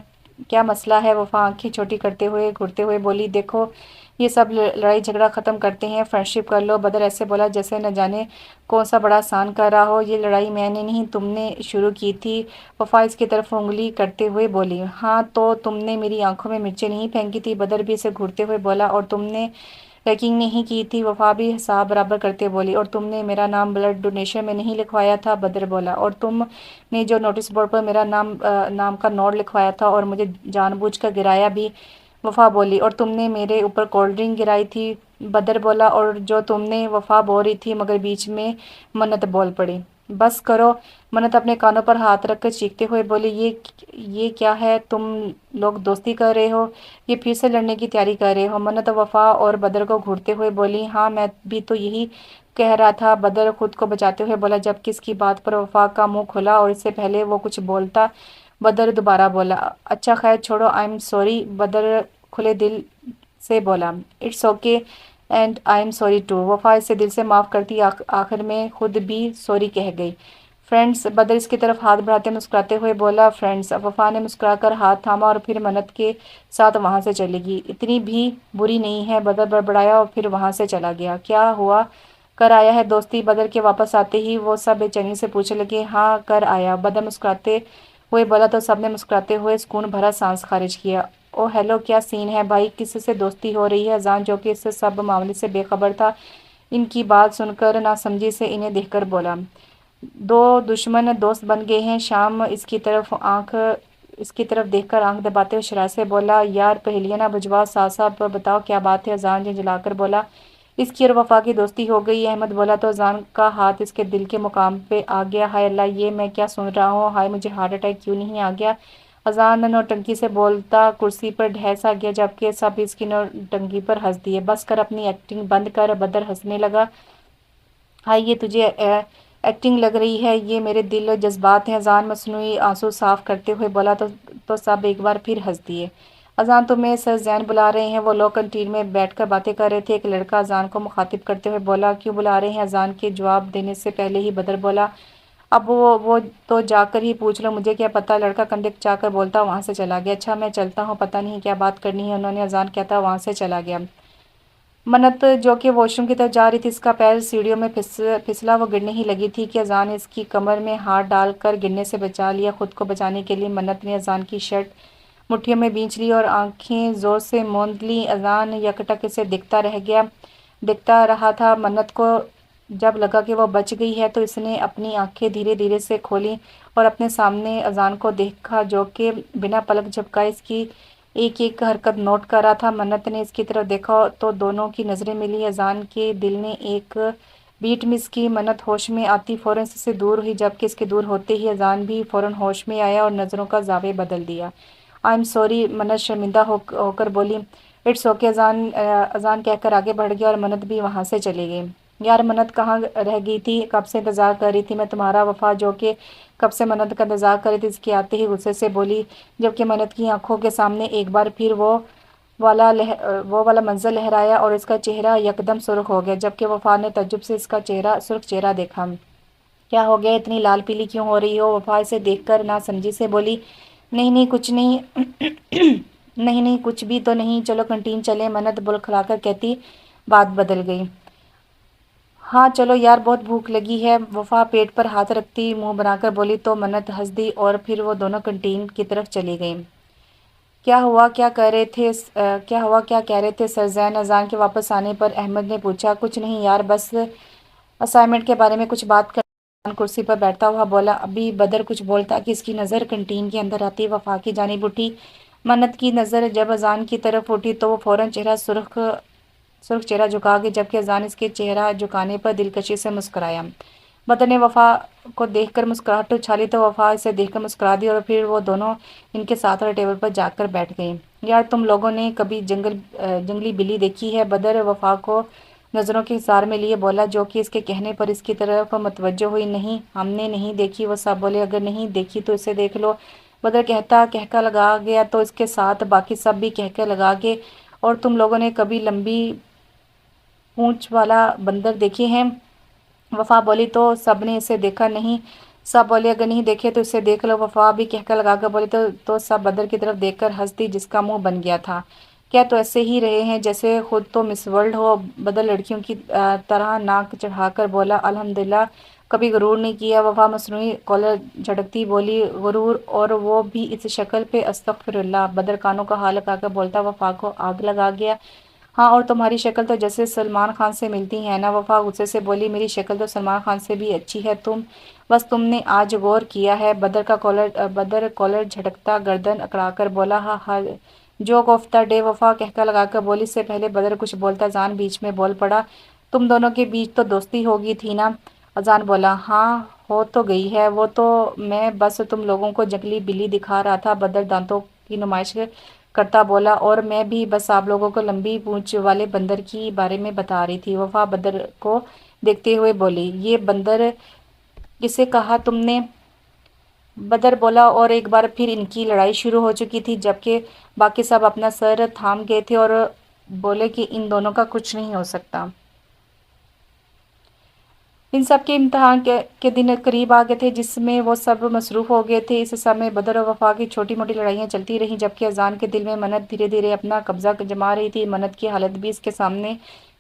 S1: क्या मसला है। वफ़ा आंखें छोटी करते हुए घूरते हुए बोली, देखो ये सब लड़ाई झगड़ा ख़त्म करते हैं, फ्रेंडशिप कर लो। बदर ऐसे बोला जैसे न जाने कौन सा बड़ा आसान कर रहा हो। ये लड़ाई मैंने नहीं, तुमने शुरू की थी। वफ़ा इसकी तरफ उंगली करते हुए बोली, हाँ तो तुमने मेरी आंखों में मिर्चें नहीं फेंकी थी। बदर भी इसे घूरते हुए बोला, और तुमने रैगिंग नहीं की थी। वफ़ा भी हिसाब बराबर करते बोली, और तुमने मेरा नाम ब्लड डोनेशन में नहीं लिखवाया था। बदर बोला, और तुमने जो नोटिस बोर्ड पर मेरा नाम का नोट लिखवाया था और मुझे जानबूझकर गिराया भी। वफ़ा बोली, और तुमने मेरे ऊपर कोल्ड ड्रिंक गिराई थी। बदर बोला, और जो तुमने। वफ़ा बोल रही थी मगर बीच में मन्नत बोल पड़ी, बस करो। मन्नत अपने कानों पर हाथ रखकर चीखते हुए बोली, ये क्या है, तुम लोग दोस्ती कर रहे हो, ये फिर से लड़ने की तैयारी कर रहे हो। मन्नत वफ़ा और बदर को घूरते हुए बोली, हाँ मैं भी तो यही कह रहा था। बदर खुद को बचाते हुए बोला, जबकि इसकी बात पर वफ़ा का मुंह खुला और इससे पहले वो कुछ बोलता बदर दोबारा बोला, अच्छा खैर छोड़ो, आई एम सॉरी। बदर खुले दिल से बोला, it's okay and I am sorry too. Wafa इसे दिल से माफ़ करती आखिर में खुद भी सॉरी कह गई। फ्रेंड्स, बदर इसकी तरफ हाथ बढ़ाते मुस्कुराते हुए बोला, फ्रेंड्स। वफ़ा ने मुस्कुराकर हाथ थामा और फिर मन्नत के साथ वहाँ से चली गई। इतनी भी बुरी नहीं है। बदर बड़बड़ाया और फिर वहाँ से चला गया। क्या हुआ, कर आया है दोस्ती। बदर के वापस आते ही वो सब बेचैनी से पूछने लगे, हाँ कर आया। बदर मुस्कुराते हुए बोला तो सबने मुस्कुराते हुए सुकून भरा सांस खारिज किया। ओ हेलो, क्या सीन है भाई, किसी से दोस्ती हो रही है। अजान जो कि इस सब मामले से बेखबर था, इनकी बात सुनकर नासमझी से इन्हें देखकर बोला, दो दुश्मन दोस्त बन गए हैं। शाम इसकी तरफ देखकर आंख दबाते हुए शरारत से बोला, यार पहेलियां ना बुझवाओ, साफ साफ बताओ क्या बात है। अजान झुंझलाकर बोला, इसकी और वफ़ा की दोस्ती हो गई। अहमद बोला तो अजान का हाथ इसके दिल के मुकाम पे आ गया। हाय अल्लाह, ये मैं क्या सुन रहा हूँ। हाय मुझे हार्ट अटैक क्यों नहीं आ गया। अजान नौटंकी से बोलता कुर्सी पर ढह सा गया, जबकि सब इसकी नौटंकी पर हंस दिए। बस कर, अपनी एक्टिंग बंद कर। बदर हंसने लगा। हाँ, ये तुझे एक्टिंग लग रही है, ये मेरे दिल और जज्बात हैं। अजान मसनूई आंसू साफ करते हुए बोला। तो सब एक बार फिर हंस दिए। अजान, तुम्हें सर जैन बुला रहे हैं। वो लोग कंटीन में बैठकर बातें कर रहे थे। एक लड़का अजान को मुखातिब करते हुए बोला, क्यों बुला रहे हैं? अजान के जवाब देने से पहले ही बदर बोला, अब वो तो जाकर ही पूछ लो, मुझे क्या पता। लड़का कंधे चाकर बोलता वहां से चला गया। अच्छा, मैं चलता हूँ, पता नहीं क्या बात करनी है उन्होंने। अजान कहता वहां से चला गया। मन्नत जो कि वॉशरूम की तरफ जा रही थी, इसका पैर सीढ़ियों में फिसला। वो गिरने ही लगी थी कि अजान ने इसकी कमर में हाथ डालकर गिरने से बचा लिया। खुद को बचाने के लिए मन्नत ने अजान की शर्ट मुट्ठियों में बींच ली और आंखें जोर से मूंद ली। अजान यकटक इसे दिखता रहा था। मन्नत को जब लगा कि वो बच गई है, तो इसने अपनी आंखें धीरे धीरे से खोली और अपने सामने अजान को देखा, जो कि बिना पलक झपकाए इसकी एक एक हरकत नोट कर रहा था। मन्नत ने इसकी तरफ देखा तो दोनों की नज़रें मिली। अजान के दिल ने एक बीट मिस की। मन्नत होश में आती फौरन इससे दूर हुई, जबकि इसके दूर होते ही अजान भी फौरन होश में आया और नज़रों का जावे बदल दिया। आई एम सॉरी, मन्नत शर्मिंदा होकर बोली। इट्स ओके, अजान कहकर आगे बढ़ गया और मन्नत भी वहाँ से चली गई। यार मन्नत, कहाँ रह गई थी? कब से इंतज़ार कर रही थी मैं तुम्हारा। वफ़ा जो कि कब से मन्नत का इंतज़ार कर रही थी, इसके आते ही गुस्से से बोली, जबकि मन्नत की आंखों के सामने एक बार फिर वो वाला मंजर लहराया और इसका चेहरा यकदम सुर्ख हो गया, जबकि वफ़ा ने तज्जुब से इसका सुर्ख चेहरा देखा। क्या हो गया, इतनी लाल पीली क्यों हो रही हो? वफ़ा इसे देखकर ना समझी से बोली, नहीं नहीं कुछ नहीं। नहीं नहीं कुछ भी तो नहीं, चलो कंटीन चले। मन्नत बुलखलाकर कहती। बात बदल गई। हाँ चलो यार, बहुत भूख लगी है। वफ़ा पेट पर हाथ रखती मुंह बनाकर बोली। तो मन्नत हंस दी और फिर वो दोनों कंटीन की तरफ चली गई। क्या हुआ, क्या हुआ, क्या कह रहे थे सरजैन? अजान के वापस आने पर अहमद ने पूछा। कुछ नहीं यार, बस असाइनमेंट के बारे में कुछ बात कर। अजान कुर्सी पर बैठता हुआ बोला। अभी बदर कुछ बोलता कि इसकी नज़र कंटीन के अंदर आती वफ़ा की जानिब उठी। मन्नत की नज़र जब अजान की तरफ उठी तो वो फौरन सुर्ख सुर्ख चेहरा झुका के, जबकि अजान इसके चेहरा झुकाने पर दिलकशी से मुस्कुराया। बदर ने वफ़ा को देखकर मुस्कुराहट उछाली तो वफ़ा इसे देखकर मुस्कुरा दी और फिर वो दोनों इनके साथ वाले टेबल पर जाकर बैठ गई। यार तुम लोगों ने कभी जंगली बिल्ली देखी है? बदर वफ़ा को नज़रों के हिसार में लिए बोला, जो कि इसके कहने पर इसकी तरफ मतवज्जो हुई। नहीं, हमने नहीं देखी। वो सब बोले। अगर नहीं देखी तो इसे देख लो। बदर कहका लगा गया तो इसके साथ बाकी सब भी कहके लगा गए। और तुम लोगों ने कभी लंबी पूंछ वाला बंदर देखे हैं? वफ़ा बोली। तो सब ने इसे देखा नहीं। सब बोले। अगर नहीं देखे तो इसे देख लो। वफ़ा भी कहकर लगाकर बोली। तो सब बदर की तरफ देखकर हंस दी, जिसका मुंह बन गया था। क्या तो ऐसे ही रहे हैं जैसे खुद तो मिस वर्ल्ड हो? बदर लड़कियों की तरह नाक चढ़ाकर बोला। अल्हम्दुलिल्लाह, कभी गुरूर नहीं किया। वफ़ा मसनूई कॉलर झटकती बोली। गुरूर, और वो भी इस शक्ल पे? अस्तगफिरुल्लाह। बदर कानों का हाथ लगाकर बोलता। वफ़ा को आग लगा गया। हाँ, और तुम्हारी शक्ल तो जैसे सलमान खान से मिलती है ना। वफ़ा गुस्से से बोली। मेरी शक्ल तो सलमान खान से भी अच्छी है। तुमने आज गौर किया है? बदर कॉलर झटकता गर्दन अकड़ाकर बोला। हाँ हाँ, जोक ऑफ द डे, वफ़ा कहका लगाकर बोली। इससे पहले बदर कुछ बोलता अजान बीच में बोल पड़ा। तुम दोनों के बीच तो दोस्ती होगी थी ना? अजान बोला। हाँ, हो तो गई है वो तो। मैं बस तुम लोगों को जंगली बिल्ली दिखा रहा था। बदर दांतों की नुमाइश करता बोला। और मैं भी बस आप लोगों को लंबी पूंछ वाले बंदर की बारे में बता रही थी। वफ़ा बदर को देखते हुए बोली। ये बंदर किसे कहा तुमने? बदर बोला। और एक बार फिर इनकी लड़ाई शुरू हो चुकी थी, जबकि बाकी सब अपना सर थाम गए थे और बोले कि इन दोनों का कुछ नहीं हो सकता। इन सब के इम्तिहान के दिन करीब आ गए थे, जिसमें वो सब मसरूफ़ हो गए थे। इस समय बदर और वफ़ा की छोटी मोटी लड़ाइयाँ चलती रहीं, जबकि अजान के दिल में मन्नत धीरे धीरे अपना कब्ज़ा जमा रही थी। मन्नत की हालत भी इसके सामने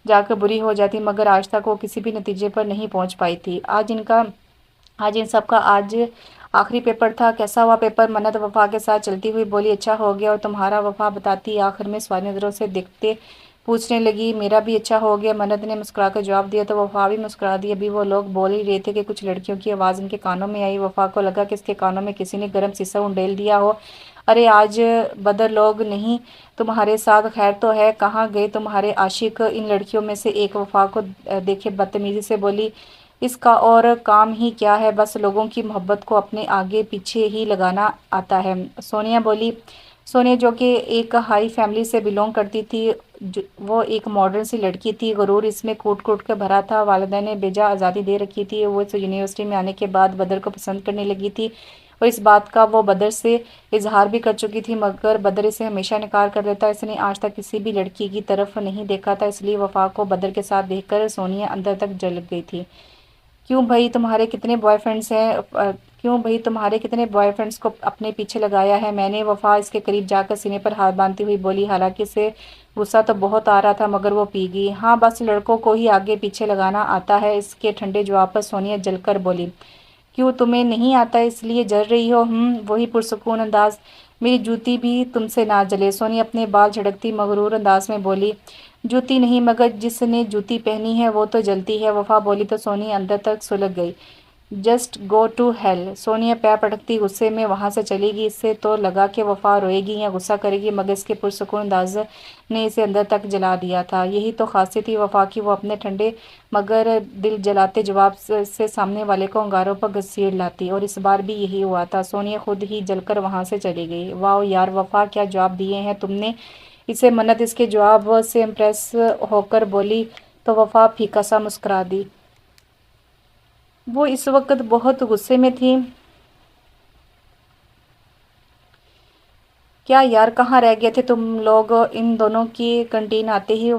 S1: जाकर बुरी हो जाती, मगर आज तक वो किसी भी नतीजे पर नहीं पहुँच पाई थी। आज इन सब का आज आखिरी पेपर था। कैसा हुआ पेपर? मन्नत वफ़ा के साथ चलती हुई बोली। अच्छा हो गया। और तुम्हारा? वफ़ा बताती आखिर में सवाल नज़रों से देखते पूछने लगी। मेरा भी अच्छा हो गया, मन्नत ने मुस्कुराकर जवाब दिया। तो वफ़ा भी मुस्कुरा दी। अभी वो लोग बोल ही रहे थे कि कुछ लड़कियों की आवाज़ उनके कानों में आई। वफ़ा को लगा कि इसके कानों में किसी ने गर्म शीशा उंडेल दिया हो। अरे आज बदर लोग नहीं तुम्हारे साथ? खैर तो है? कहाँ गए तुम्हारे आशिक? इन लड़कियों में से एक वफ़ा को देखे बदतमीज़ी से बोली। اس کا اور کام ہی کیا ہے، بس لوگوں کی محبت کو اپنے آگے پیچھے ہی لگانا آتا ہے۔ سونیا بولی۔ سونیا جو کہ ایک ہائی فیملی سے بلونگ کرتی تھی، وہ ایک ماڈرن سی لڑکی تھی، غرور اس میں کوٹ کوٹ کے بھرا تھا۔ والدین نے بیجا آزادی دے رکھی تھی، وہ اس یونیورسٹی میں آنے کے بعد بدر کو پسند کرنے لگی تھی، اور اس بات کا وہ بدر سے اظہار بھی کر چکی تھی، مگر بدر اسے ہمیشہ انکار کر دیتا۔ اس نے آج تک کسی بھی لڑکی کی طرف نہیں دیکھا تھا، اس لیے وفا کو بدر کے ساتھ دیکھ کر سونیا اندر تک جل گئی تھی۔ کیوں بھئی تمہارے کتنے بوائے فرینڈز ہیں؟ کیوں بھئی تمہارے کتنے بوائے فرینڈز کو اپنے پیچھے لگایا ہے میں نے؟ وفا اس کے قریب جا کر سینے پر ہاتھ باندھتی ہوئی بولی، حالانکہ اسے غصہ تو بہت آ رہا تھا مگر وہ پی گئی۔ ہاں بس لڑکوں کو ہی آگے پیچھے لگانا آتا ہے۔ اس کے ٹھنڈے جواب پر سونیا جل کر بولی، کیوں تمہیں نہیں آتا اس لیے جل رہی ہو؟ وہی پرسکون انداز، میری جوتی بھی تم سے نہ جلے۔ سونیا اپنے بال جھڑکتی مغرور انداز میں بولی، جوتی نہیں مگر جس نے جوتی پہنی ہے وہ تو جلتی ہے۔ وفا بولی تو سونیا اندر تک سلگ گئی۔ Just go to hell. Sonia پیر پٹکتی غصے میں وہاں سے چلی گئی۔ اسے تو لگا کہ وفا روئے گی یا غصہ کرے گی، مگر اس کے پرسکون انداز نے اسے اندر تک جلا دیا تھا۔ یہی تو خاصیت تھی وفا کی، وہ اپنے ٹھنڈے مگر دل جلاتے جواب سے سامنے والے کو انگاروں پر گھسیٹ لاتی، اور اس بار بھی یہی ہوا تھا۔ سونیا خود ہی جل کر وہاں سے چلی گئی۔ واؤ یار وفا، کیا جواب دیے ہیں تم نے اسے؟ منت اس کے جواب سے امپریس ہو کر بولی تو وفا پھیکا سا مسکرا دی۔ وہ اس وقت بہت غصے میں تھی۔ کیا یار کہاں رہ گئے تھے تم لوگ؟ ان دونوں کی کنٹین آتے ہی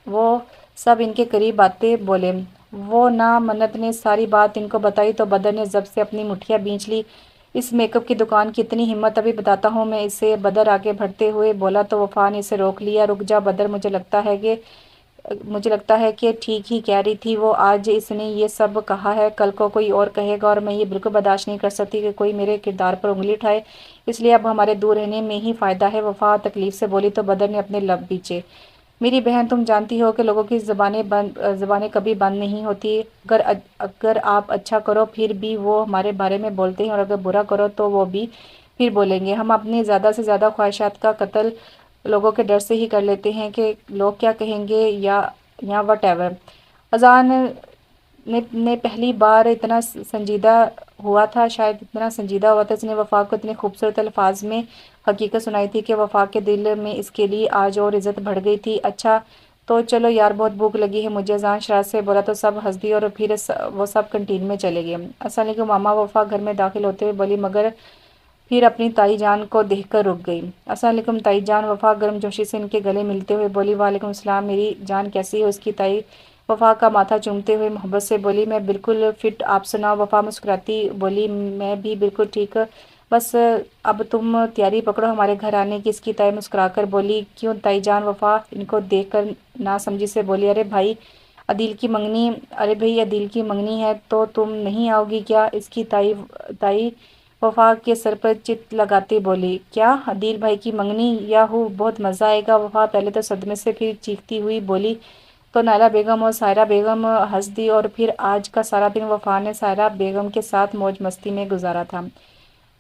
S1: وہ سب ان کے قریب آتے بولے۔ وہ نہ منت نے ساری بات ان کو بتائی تو بدر نے ضبط سے اپنی مٹھیاں بھینچ لی۔ اس میک اپ کی دکان کی اتنی ہمت، ابھی بتاتا ہوں میں اسے۔ بدر آگے بڑھتے ہوئے بولا تو وفا نے اسے روک لیا۔ رک جا بدر، مجھے لگتا ہے کہ ٹھیک ہی کہہ رہی تھی وہ۔ آج اس نے یہ سب کہا ہے، کل کو کوئی اور کہے گا، اور میں یہ بالکل برداشت نہیں کر سکتی کہ کوئی میرے کردار پر انگلی اٹھائے، اس لیے اب ہمارے دور رہنے میں ہی فائدہ ہے۔ وفا تکلیف سے بولی تو بدر نے اپنے لب بھینچے۔ میری بہن تم جانتی ہو کہ لوگوں کی زبانیں کبھی بند نہیں ہوتی، اگر آپ اچھا کرو پھر بھی وہ ہمارے بارے میں بولتے ہیں، اور اگر برا کرو تو وہ بھی پھر بولیں گے۔ ہم اپنی زیادہ سے زیادہ خواہشات کا قتل لوگوں کے ڈر سے ہی کر لیتے ہیں کہ لوگ کیا کہیں گے یا وٹ ایور۔ اذان نے پہلی بار اتنا سنجیدہ ہوا تھا، شاید اتنا سنجیدہ ہوا تھا اس نے وفا کو اتنے خوبصورت الفاظ میں حقیقت سنائی تھی کہ وفا کے دل میں اس کے لیے آج اور عزت بڑھ گئی تھی۔ اچھا تو چلو یار، بہت بھوک لگی ہے مجھے، اذان شرارت سے بولا تو سب ہنس دی، اور پھر وہ سب کنٹین میں چلے گئے۔ السلام علیکم ماما، وفا گھر میں داخل ہوتے ہوئے بولی، مگر پھر اپنی تائی جان کو دیکھ کر رک گئی۔ السلام علیکم تائی جان، وفا گرم جوشی سے ان کے گلے ملتے ہوئے بولی۔ وعلیکم السلام میری جان، کیسی ہو؟ اس کی تائی وفا کا ماتھا چومتے ہوئے محبت سے بولی۔ میں بالکل فٹ، آپ سناؤ؟ وفا مسکراتی بولی، میں بھی بالکل ٹھیک، بس اب تم تیاری پکڑو ہمارے گھر آنے کی۔ اس کی تائی مسکرا کر بولی، کیوں تائی جان؟ وفا ان کو دیکھ کر ناسمجھی سے بولی، ارے بھائی عدیل کی منگنی ہے تو تم نہیں آؤ گی کیا؟ اس کی تائی وفا کے سر پر چت لگاتے بولی، کیا عدیل بھائی کی منگنی؟ یاہو بہت مزہ آئے گا۔ وفا پہلے تو صدمے سے، پھر چیختی ہوئی بولی تو نائلہ بیگم اور سائرہ بیگم ہنس دی، اور پھر آج کا سارا دن وفا نے سائرہ بیگم کے ساتھ موج مستی میں گزارا تھا۔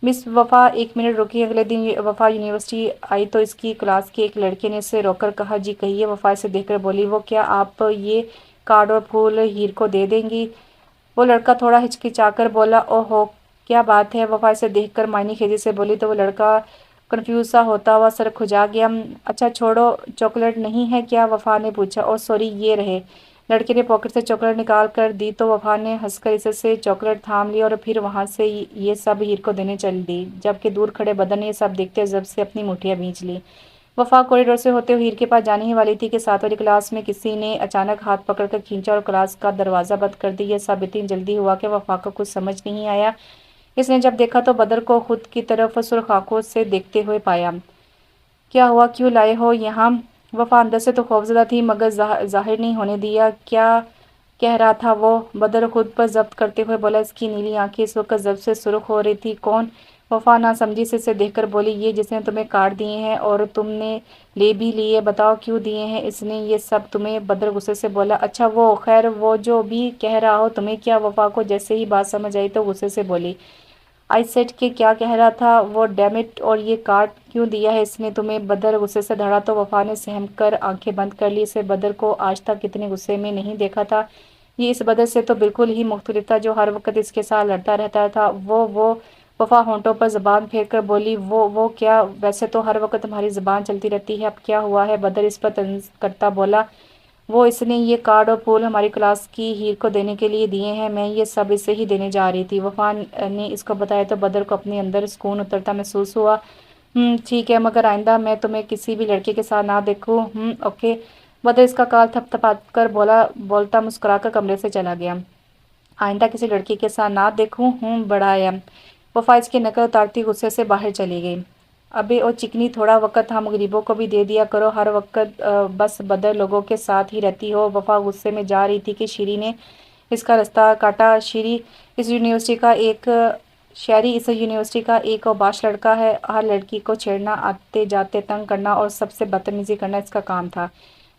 S1: مس وفا ایک منٹ رکی۔ اگلے دن وفا یونیورسٹی آئی تو اس کی کلاس کے ایک لڑکے نے اسے روک کر کہا، جی کہیے۔ وفا اسے دیکھ کر بولی، وہ کیا آپ یہ کارڈ اور پھول ہیر کو دے دیں گی؟ وہ لڑکا تھوڑا ہچکچا کر بولا، اوہ ہو کیا بات ہے؟ وفا اسے دیکھ کر معنی خیزی سے بولی تو وہ لڑکا کنفیوز سا ہوتا ہوا سر کھجا گیا۔ اچھا چھوڑو، چاکلیٹ نہیں ہے کیا؟ وفا نے پوچھا۔ اوہ سوری، یہ رہے۔ لڑکے نے پاکٹ سے چاکلیٹ نکال کر دی تو وفا نے ہنس کر اسے سے چاکلیٹ تھام لی، اور پھر وہاں سے یہ سب ہیر کو دینے چل دی، جبکہ دور کھڑے بدر نے یہ سب دیکھتے ضبط سے اپنی مٹھیاں بھینچ لی۔ وفا کوریڈور سے ہوتے ہوئے ہیر کے پاس جانے ہی والی تھی کہ 7 والی کلاس میں کسی نے اچانک ہاتھ پکڑ کر کھینچا اور کلاس کا دروازہ بند کر دی۔ یہ سب اتنی جلدی ہوا کہ وفا کو کچھ سمجھ نہیں آیا۔ اس نے جب دیکھا تو بدر کو خود کی طرف سرخ آنکھوں سے دیکھتے ہوئے پایا۔ کیا ہوا، کیوں لائے ہو یہاں؟ وفا اندر سے تو خوفزدہ تھی مگر ظاہر نہیں ہونے دیا۔ کیا کہہ رہا تھا وہ؟ بدر خود پر ضبط کرتے ہوئے بولا۔ اس کی نیلی آنکھیں اس وقت ضبط سے سرخ ہو رہی تھی۔ کون؟ وفا ناسمجھی سے اسے دیکھ کر بولی، یہ جس نے تمہیں کارڈ دیے ہیں اور تم نے لے بھی لیے، بتاؤ کیوں دیے ہیں اس نے یہ سب تمہیں؟ بدر غصے سے بولا، اچھا وہ خیر، وہ جو بھی کہہ رہا ہو، تمہیں کیا؟ وفا کو جیسے ہی بات سمجھ آئی تو غصے سے بولی، آئی سیڈ کہ کیا کہہ رہا تھا وہ ڈیم اٹ، اور یہ کارڈ کیوں دیا ہے اس نے تمہیں؟ بدر غصے سے دھڑا تو وفا نے سہم کر آنکھیں بند کر لی۔ اسے بدر کو آج تک اتنے غصے میں نہیں دیکھا تھا۔ یہ اس بدر سے تو بالکل ہی مختلف تھا جو ہر وقت اس کے ساتھ لڑتا رہتا تھا۔ وہ وفا ہونٹوں پر زبان پھیر کر بولی، وہ کیا؟ ویسے تو ہر وقت تمہاری زبان چلتی رہتی ہے، اب کیا ہوا ہے؟ بدر اس پر طنز کرتا بولا، وہ اس نے یہ کارڈ اور پھول ہماری کلاس کی ہیر کو دینے کے لیے دیے ہیں، میں یہ سب اسے ہی دینے جا رہی تھی۔ وفا نے اس کو بتایا تو بدر کو اپنے اندر سکون اترتا محسوس ہوا۔ ٹھیک ہے، مگر آئندہ میں تمہیں کسی بھی لڑکے کے ساتھ نہ دیکھوں۔ اوکے۔ بدر اس کا کال تھپ تھپا کر بولتا مسکرا کر کمرے سے چلا گیا۔ آئندہ کسی لڑکی کے ساتھ نہ دیکھوں، بڑھایا۔ وفا اس کی نقل اتارتی غصے سے باہر چلی گئی۔ ابے او چکنی، تھوڑا وقت ہم غریبوں کو بھی دے دیا کرو، ہر وقت بس بدر لوگوں کے ساتھ ہی رہتی ہو۔ وفا غصے میں جا رہی تھی کہ شیری نے اس کا رستہ کاٹا۔ شیری اس یونیورسٹی کا ایک اوباش لڑکا ہے، ہر لڑکی کو چھیڑنا، آتے جاتے تنگ کرنا اور سب سے بدتمیزی کرنا اس کا کام تھا۔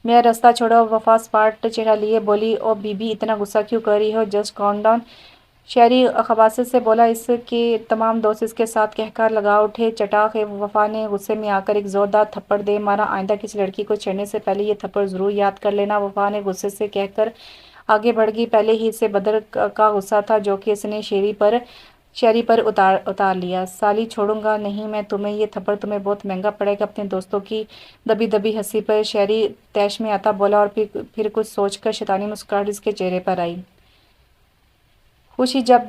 S1: میرا راستہ چھوڑو۔ وفا سپاٹ چہرہ لیے بولی، او بی بی اتنا غصہ کیوں کر رہی ہو؟ Just calm down. شہری خباثت سے بولا۔ اس کے تمام دوست اس کے ساتھ کہکار لگا اٹھے۔ چٹاخ وفا نے غصے میں آ کر ایک زوردار تھپڑ دے مارا۔ آئندہ کسی لڑکی کو چھیڑنے سے پہلے یہ تھپڑ ضرور یاد کر لینا، وفا نے غصے سے کہہ کر آگے بڑھ گئی۔ پہلے ہی سے بدر کا غصہ تھا جو کہ اس نے شہری پر اتار لیا۔ سالی، چھوڑوں گا نہیں میں تمہیں، یہ تھپڑ تمہیں بہت مہنگا پڑے گا۔ اپنے دوستوں کی دبی دبی ہنسی پر شہری طیش میں آتا بولا اور پھر کچھ سوچ کر شیطانی مسکراہٹ اس کے چہرے پر آئی۔ خوشی جب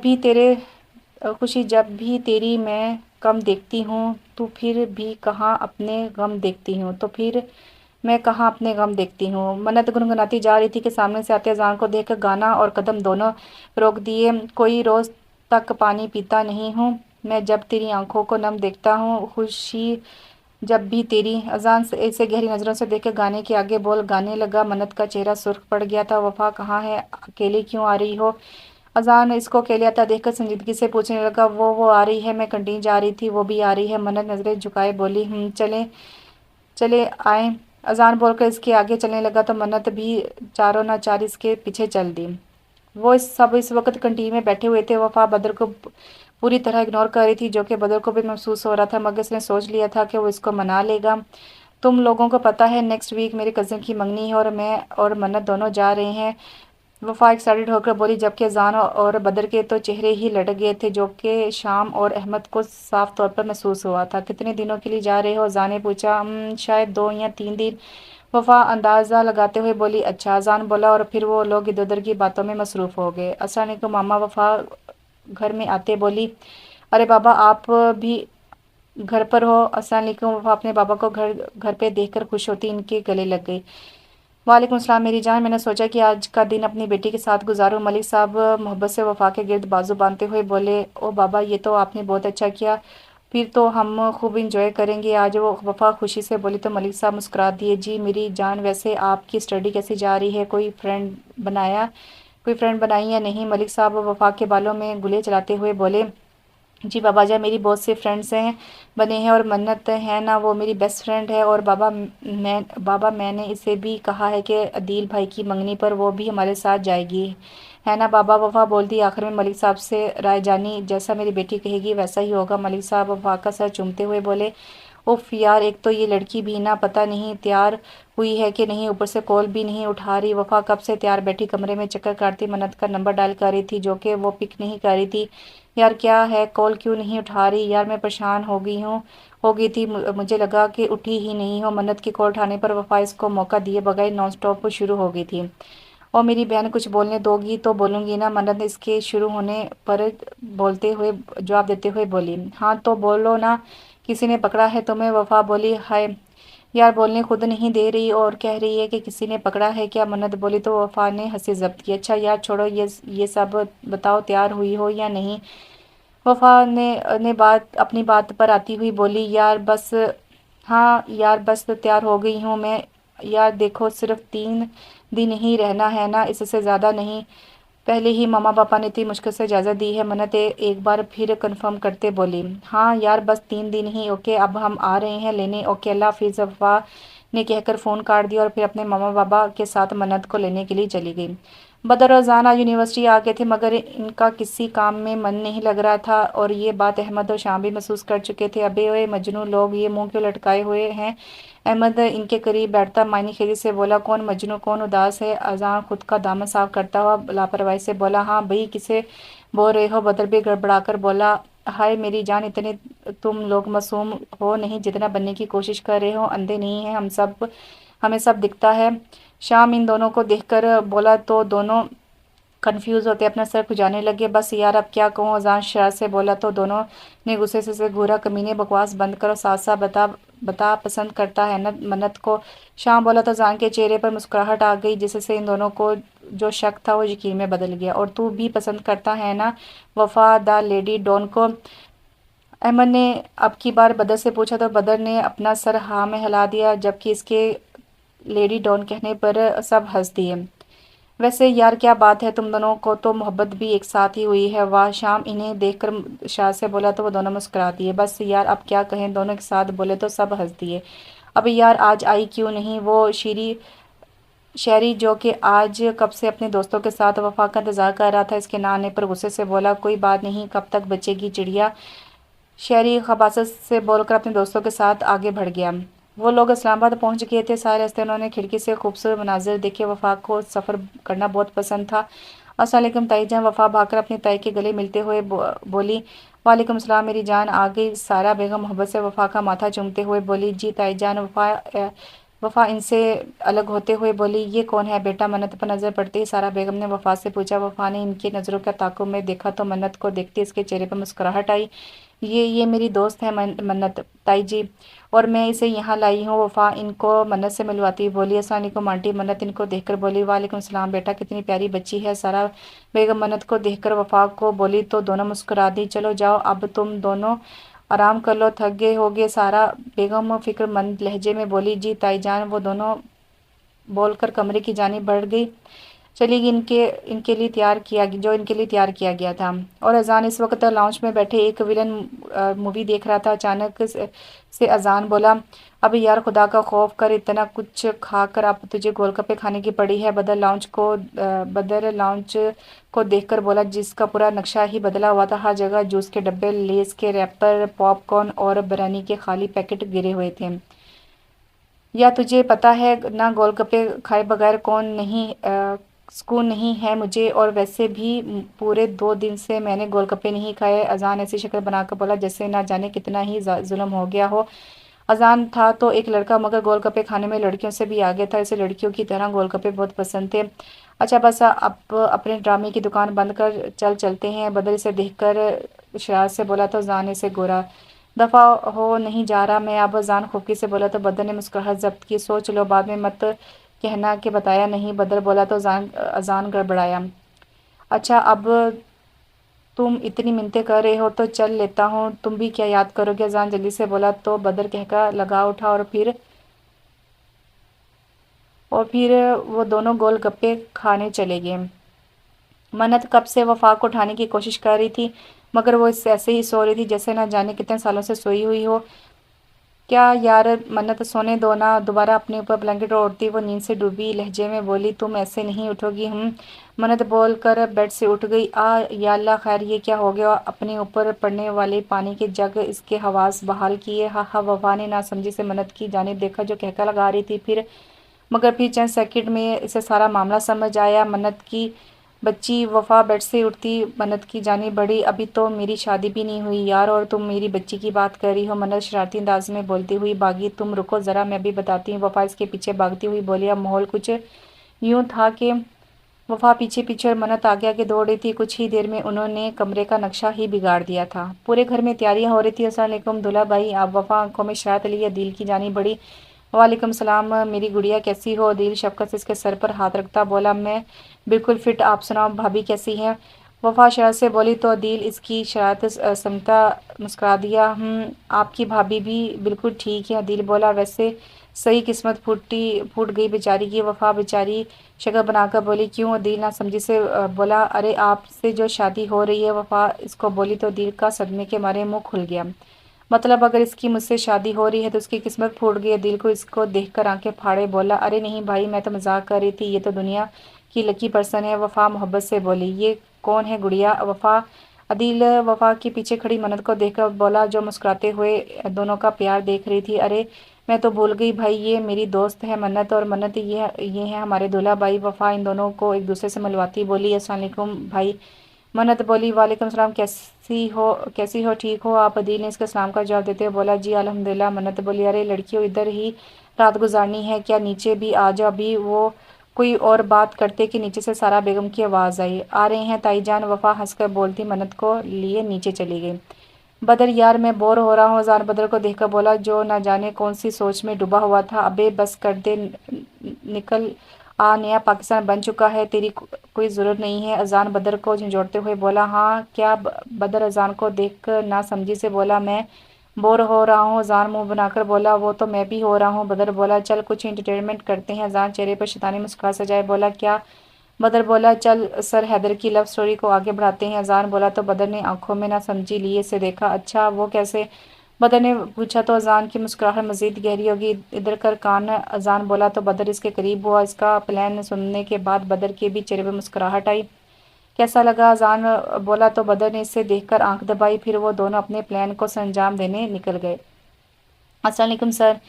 S1: بھی تیری میں کم دیکھتی ہوں تو پھر میں کہاں اپنے غم دیکھتی ہوں۔ منت گنگناتی جا رہی تھی کہ سامنے سے آتے اذان کو دیکھ کر گانا اور قدم دونوں روک دیے۔ کوئی روز تک پانی پیتا نہیں ہوں میں جب تیری آنکھوں کو نم دیکھتا ہوں۔ خوشی جب بھی تیری اذان سے اسے گہری نظروں سے دیکھ کر گانے کے آگے بول گانے لگا۔ منت کا چہرہ سرخ پڑ گیا تھا۔ وفا کہاں ہے؟ اکیلے کیوں آ رہی ہو؟ اذان اس کو اکیلے آتا دیکھ کر سنجیدگی سے پوچھنے لگا۔ وہ آ رہی ہے، میں کینٹین جا رہی تھی، وہ بھی آ رہی ہے۔ منت نظریں جھکائے بولی، چلے آئیں۔ اذان بول کر اس کے آگے چلنے لگا تو منت بھی چاروں نہ چار اس کے پیچھے چل دی۔ وہ سب اس وقت کینٹین میں بیٹھے ہوئے تھے۔ وفا بدر کو پوری طرح اگنور کر رہی تھی جو کہ بدر کو بھی محسوس ہو رہا تھا، مگر اس نے سوچ لیا تھا کہ وہ اس کو منا لے گا۔ تم لوگوں کو پتہ ہے نیکسٹ ویک میرے کزن کی منگنی ہے اور میں اور منت دونوں جا رہے ہیں۔ وفا ایکسائٹڈ ہو کر بولی، جبکہ اذان اور بدر کے تو چہرے ہی لٹک گئے تھے، جو کہ شام اور احمد کو صاف طور پر محسوس ہوا تھا۔ کتنے دنوں کے لیے جا رہے ہو؟ اذان نے پوچھا۔ شاید 2 یا 3 دن، وفا اندازہ لگاتے ہوئے بولی۔ اچھا، اذان بولا اور پھر وہ لوگ ادھر ادھر کی باتوں میں مصروف ہو گئے۔ السلام علیکم ماما، وفا گھر میں آتے بولی۔ ارے بابا، آپ بھی گھر پر ہو؟ السلام علیکم۔ وفا اپنے بابا کو گھر پہ دیکھ کر خوش ہوتی ان کے گلے لگ گئی۔ وعلیکم السلام میری جان، میں نے سوچا کہ آج کا دن اپنی بیٹی کے ساتھ گزاروں۔ ملک صاحب محبت سے وفا کے گرد بازو باندھتے ہوئے بولے۔ او بابا، یہ تو آپ نے بہت اچھا کیا، پھر تو ہم خوب انجوائے کریں گے آج۔ وفا خوشی سے بولی تو ملک صاحب مسکرا دیے۔ جی میری جان، ویسے آپ کی اسٹڈی کیسی جا رہی ہے؟ کوئی فرینڈ بنائی یا نہیں؟ ملک صاحب وفا کے بالوں میں گلے چلاتے ہوئے بولے۔ جی بابا جان، میری بہت سے فرینڈس بنے ہیں اور منت ہے نا، وہ میری بیسٹ فرینڈ ہے۔ اور بابا میں نے اسے بھی کہا ہے کہ عدیل بھائی کی منگنی پر وہ بھی ہمارے ساتھ جائے گی، ہے نا بابا؟ وفا بولتی۔ آخر میں ملک صاحب سے رائے جانی، جیسا میری بیٹی کہے گی ویسا ہی ہوگا۔ ملک صاحب وفا کا سر چومتے ہوئے بولے۔ اف یار، ایک تو یہ لڑکی بھی نہ پتہ نہیں تیار ہوئی ہے کہ نہیں، اوپر سے کال بھی نہیں اٹھا رہی۔ وفا کب سے تیار بیٹھی کمرے میں چکر کاٹتی منت کا نمبر ڈائل کر رہی تھی جو کہ وہ پک نہیں کر رہی تھی۔ یار کیا ہے، کال کیوں نہیں اٹھا رہی؟ یار میں پریشان ہو گئی تھی، مجھے لگا کہ اٹھی ہی نہیں ہو۔ منت کی کال اٹھانے پر وفا اس کو موقع دیے بغیر نان سٹاپ شروع ہو گئی تھی۔ اور میری بہن کچھ بولنے دو گی تو بولوں گی نا، منت اس کے شروع ہونے پر جواب دیتے ہوئے بولی۔ ہاں تو بولو نا، کسی نے پکڑا ہے تمہیں؟ وفا بولی۔ ہائے یار، بولنے خود نہیں دے رہی اور کہہ رہی ہے کہ کسی نے پکڑا ہے کیا؟ منت بولی تو وفا نے ہنسی ضبط کی۔ اچھا یار چھوڑو یہ سب، بتاؤ تیار ہوئی ہو یا نہیں؟ وفا نے اپنی بات پر آتی ہوئی بولی۔ ہاں یار بس تیار ہو گئی ہوں میں۔ یار دیکھو، صرف 3 دن ہی رہنا ہے نا، اس سے زیادہ نہیں۔ پہلے ہی ماما پاپا نے اتنی مشکل سے اجازت دی ہے۔ منت ایک بار پھر کنفرم کرتے بولی۔ ہاں یار بس 3 دن ہی، اوکے اب ہم آ رہے ہیں لینے۔ اوکے اللہ حافظ، وفا نے کہہ کر فون کاٹ دیا اور پھر اپنے ماما بابا کے ساتھ منت کو لینے کے لیے چلی گئی۔ بدر اور زانا یونیورسٹی آ گئے تھے مگر ان کا کسی کام میں من نہیں لگ رہا تھا، اور یہ بات احمد اور شام بھی محسوس کر چکے تھے۔ ابے اوئے مجنوں لوگ، یہ منہ کیوں لٹکائے ہوئے ہیں؟ احمد ان کے قریب بیٹھتا معنی خیری سے بولا، کون مجنوں، کون اداس ہے؟ اذان خود کا دامن صاف کرتا ہوا لاپرواہی سے بولا، ہاں بھئی کسے بول رہے ہو؟ بدر بھی گڑبڑا کر بولا، ہائے میری جان، اتنے تم لوگ معصوم ہو نہیں جتنا بننے کی کوشش کر رہے ہو، اندھے نہیں ہیں ہمیں سب دکھتا ہے۔ شام ان دونوں کو دیکھ کر بولا تو دونوں کنفیوز ہوتے اپنا سر کھجانے لگے۔ بس یار اب کیا کہوں؟ اذان شرارت سے بولا تو دونوں نے غصے سے گھورا، کمینے بکواس بند کرو، ساتھ ساتھ بتا پسند کرتا ہے منت کو؟ شام بولا تو اذان کے چہرے پر مسکراہٹ آ گئی، جس سے ان دونوں کو جو شک تھا وہ یقین میں بدل گیا۔ اور تو بھی پسند کرتا ہے نا وفا دا لیڈی ڈون کو؟ احمد نے اب کی بار بدر سے پوچھا تو بدر نے اپنا سر ہاں میں ہلا دیا، جبکہ اس کے لیڈی ڈون کہنے پر سب ہنس دیے۔ ویسے یار کیا بات ہے، تم دونوں کو تو محبت بھی ایک ساتھ ہی ہوئی ہے، واہ! شام انہیں دیکھ کر شاہ سے بولا تو وہ دونوں مسکرا دیے۔ بس یار اب کیا کہیں، دونوں ایک ساتھ بولے تو سب ہنس دیے۔ اب یار آج آئی کیوں نہیں وہ شہری جو کہ آج کب سے اپنے دوستوں کے ساتھ وفا کا انتظار کر رہا تھا؟ اس کے نہ آنے پر غصے سے بولا، کوئی بات نہیں، کب تک بچے گی چڑیا؟ شہری خباثت سے بول کر اپنے دوستوں کے ساتھ آگے بڑھ گیا۔ وہ لوگ اسلام آباد پہنچ گئے تھے، سارے راستے انہوں نے کھڑکی سے خوبصورت مناظر دیکھے۔ وفا کو سفر کرنا بہت پسند تھا۔ السلام علیکم تائی جان، وفا بھاگ کر اپنی تائی کے گلے ملتے ہوئے بولی۔ وعلیکم السلام میری جان، آ گئی سارا بیگم محبت سے وفا کا ماتھا چومتے ہوئے بولی۔ جی تائی جان۔ وفا ان سے الگ ہوتے ہوئے بولی، یہ کون ہے بیٹا؟ منت پر نظر پڑتے ہی سارا بیگم نے وفا سے پوچھا۔ وفا نے ان کی نظروں کا تعاقب میں دیکھا تو منت کو دیکھتے اس کے چہرے پر مسکراہٹ آئی۔ یہ میری دوست ہے منت تائی جی، اور میں اسے یہاں لائی ہوں۔ وفا ان کو منت سے ملواتی بولی۔ السلام علیکم آنٹی۔ منت ان کو دیکھ کر بولی۔ وعلیکم السلام بیٹا، کتنی پیاری بچی ہے۔ سارا بیگم منت کو دیکھ کر وفا کو بولی تو دونوں مسکرا دی۔ چلو جاؤ اب تم دونوں آرام کر لو، تھک گئے ہوگے۔ سارا بیگم فکر مند لہجے میں بولی۔ جی تائی جان، وہ دونوں بول کر کمرے کی جانب بڑھ گئی، چلی گئی ان کے لیے تیار کیا گیا تھا۔ اور اذان اس وقت لاؤنج میں بیٹھے ایک ویلن مووی دیکھ رہا تھا۔ اچانک سے اذان بولا، اب یار خدا کا خوف کر، اتنا کچھ کھا کر اب تجھے گول گپے کھانے کی پڑی ہے؟ بدر لاؤنج کو دیکھ کر بولا، جس کا پورا نقشہ ہی بدلا ہوا تھا۔ ہر جگہ جوس کے ڈبے، لیز کے ریپر، پاپ کارن اور بریانی کے خالی پیکٹ گرے ہوئے تھے۔ یا تجھے پتہ ہے نا گول گپے کھائے بغیر سکون نہیں ہے مجھے، اور ویسے بھی پورے 2 دن سے میں نے گول گپے نہیں کھائے۔ اذان ایسی شکل بنا کر بولا جیسے نہ جانے کتنا ہی ظلم ہو گیا ہو۔ اذان تھا تو ایک لڑکا، مگر گول گپے کھانے میں لڑکیوں سے بھی آگے تھا، اسے لڑکیوں کی طرح گول گپے بہت پسند تھے۔ اچھا بس اب اپنے ڈرامے کی دکان بند کر چلتے ہیں۔ بدر اسے دیکھ کر شرارت سے بولا تو اذان نے اسے گورا، دفع ہو نہیں جا رہا میں اب؟ اذان خفکی سے بولا تو بدر نے مسکراہٹ ضبط کی، سوچ لو بعد میں مت کہنا کہ بتایا نہیں۔ بدر بولا تو اذان گڑبڑایا، اچھا اب تم اتنی منتیں کر رہے ہو تو چل لیتا ہوں، تم بھی کیا یاد کرو گے؟ اذان جلدی سے بولا تو بدر کہکا لگا اٹھا، اور پھر وہ دونوں گول گپے کھانے چلے گئے۔ منت کب سے وفا کو اٹھانے کی کوشش کر رہی تھی، مگر وہ ایسے ہی سو رہی تھی جیسے نہ جانے کتنے سالوں سے سوئی ہوئی ہو۔ کیا یار منت، سونے دو نا۔ دوبارہ اپنے اوپر بلینکٹ اوڑھتی وہ نیند سے ڈوبی لہجے میں بولی، تم ایسے نہیں اٹھو گی؟ منت بول کر بیڈ سے اٹھ گئی۔ یا اللہ خیر، یہ کیا ہو گیا؟ اپنے اوپر پڑنے والے پانی کے جگ اس کے حواس بحال کیے۔ ہاں وفا نے ناسمجھی سے منت کی جانب دیکھا جو کہکا لگا رہی تھی، مگر پھر چند سیکنڈ میں اسے سارا معاملہ سمجھ آیا۔ منت کی بچی وفا بیڈ سے اٹھتی منت کی جانب بڑھی، ابھی تو میری شادی بھی نہیں ہوئی یار، اور تم میری بچی کی بات کر رہی ہو؟ منت شرارتی انداز میں بولتی ہوئی بھاگی۔ تم رکو ذرا، میں بھی بتاتی ہوں، وفا اس کے پیچھے بھاگتی ہوئی بولی۔ اب ماحول کچھ یوں تھا کہ وفا پیچھے پیچھے اور منت آگے آگے دوڑ رہی تھی۔ کچھ ہی دیر میں انہوں نے کمرے کا نقشہ ہی بگاڑ دیا تھا، پورے گھر میں تیاریاں ہو رہی تھی۔ السلام علیکم دولہا بھائی۔ اب وفا آنکھوں میں شرارت لیے عدیل کی جانب بڑھی۔ وعلیکم السلام میری گڑیا، کیسی ہو؟ عدیل شفقت سے اس کے سر پر ہاتھ رکھتا بولا، میں بالکل فٹ، آپ سناؤ بھابھی کیسی ہیں؟ وفا شرارت سے بولی تو عدیل اس کی شرارت سمجھتا مسکرا دیا، آپ کی بھابھی بھی بالکل ٹھیک ہے۔ عدیل بولا، ویسے صحیح قسمت پھوٹ گئی بیچاری کی۔ وفا بیچاری شکل بنا کر بولی، کیوں؟ عدیل ناسمجھی سے بولا، ارے آپ سے جو شادی ہو رہی ہے۔ وفا اس کو بولی تو عدیل کا صدمے کے مارے منہ کھل گیا، مطلب اگر اس کی مجھ سے شادی ہو رہی ہے تو اس کی قسمت پھوٹ گئی۔ عدیل کو اس کو دیکھ کر آنکھیں پھاڑے بولا، ارے نہیں بھائی، میں تو مذاق کر رہی تھی، یہ تو دنیا की लकी पर्सन है। वफा मोहब्बत से बोली, ये कौन है गुड़िया? वफा अदील वफा के पीछे खड़ी मन्नत को देखकर बोला, जो मुस्कुराते हुए दोनों का प्यार देख रही थी। अरे मैं तो भूल गई भाई, ये मेरी दोस्त है मन्नत, और मन्नत ये है हमारे दूल्हा भाई। वफा इन दोनों को एक दूसरे से मिलवाती बोली, अस्सलाम वालेकुम भाई। मन्नत बोली, वालेकुम सलाम, कैसी हो, ठीक हो आप? अदील ने इसके सलाम का जवाब देते हुए बोला, जी अल्हम्दुलिल्लाह। मन्नत बोली, अरे लड़कियों, इधर ही रात गुजारनी है क्या? नीचे भी आ जाओ। अभी वो कोई और बात करते कि नीचे से सारा बेगम की आवाज़ आई, आ रहे हैं ताईजान। वफा हंसकर बोलती मन्नत को लिए नीचे चली गई। बदर, यार मैं बोर हो रहा हूँ, अजान बदर को देखकर बोला, जो न जाने कौन सी सोच में डूबा हुआ था। अबे बस कर दे, निकल आ, नया पाकिस्तान बन चुका है, तेरी कोई ज़रूरत नहीं है। अजान बदर को झंझोड़ते हुए बोला, हाँ क्या? बदर अजान को देख ना समझी से बोला, मैं बोर हो रहा हूँ। अजान मुंह बनाकर बोला, वो तो मैं भी हो रहा हूँ। बदर बोला, चल कुछ एंटरटेनमेंट करते हैं। अजान चेहरे पर शैतानी मुस्कुराहट सजाए बोला, क्या? बदर बोला, चल सर हैदर की लव स्टोरी को आगे बढ़ाते हैं। अजान बोला तो बदर ने आंखों में ना समझी लिए से देखा। अच्छा वो कैसे? बदर ने पूछा तो अजान की मुस्कुराहट मजीद गहरी होगी। इधर कर कान। अजान बोला तो बदर इसके करीब हुआ। इसका प्लान सुनने के बाद बदर के भी चेहरे पर मुस्कुराहट आई। कैसा लगा? अजान बोला तो बदर ने इसे देखकर आंख दबाई। फिर वो दोनों अपने प्लान को सरंजाम देने निकल गए। अस्सलाम वालेकुम सर।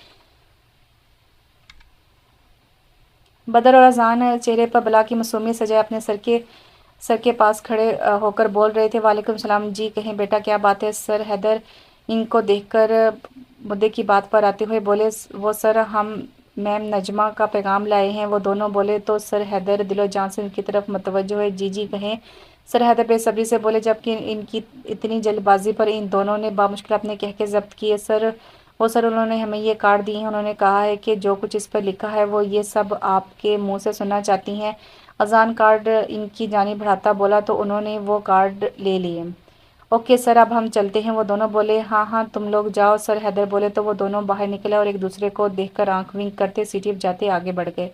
S1: बदर और अजान चेहरे पर बला की मासूमियत सजाए अपने सर के पास खड़े होकर बोल रहे थे, वालेकुम सलाम जी। कहें बेटा, क्या बात है? सर हैदर इनको देखकर मुद्दे की बात पर आते हुए बोले, वो सर हम मैम नजमा का पैगाम लाए हैं। वो दोनों बोले तो सर हैदर दिलो जान से इनकी तरफ मुतवज्जो है। जी कहें। सर हैदर बेसब्री से बोले, जबकि इनकी इतनी जल्दबाजी पर इन दोनों ने बामुश्किल अपने कहके जब्त किए। सर वो सर उन्होंने हमें ये कार्ड दिए हैं। उन्होंने कहा है कि जो कुछ इस पर लिखा है वो ये सब आपके मुंह से सुनना चाहती हैं। अजान कार्ड इनकी जानिब बढ़ाता बोला तो उन्होंने वो कार्ड ले लिए। ओके सर, अब हम चलते हैं। वो दोनों बोले, हाँ हाँ तुम लोग जाओ। सर हैदर बोले तो वो दोनों बाहर निकले और एक दूसरे को देखकर आंख विंक करते सीटी पर जाते आगे बढ़ गए।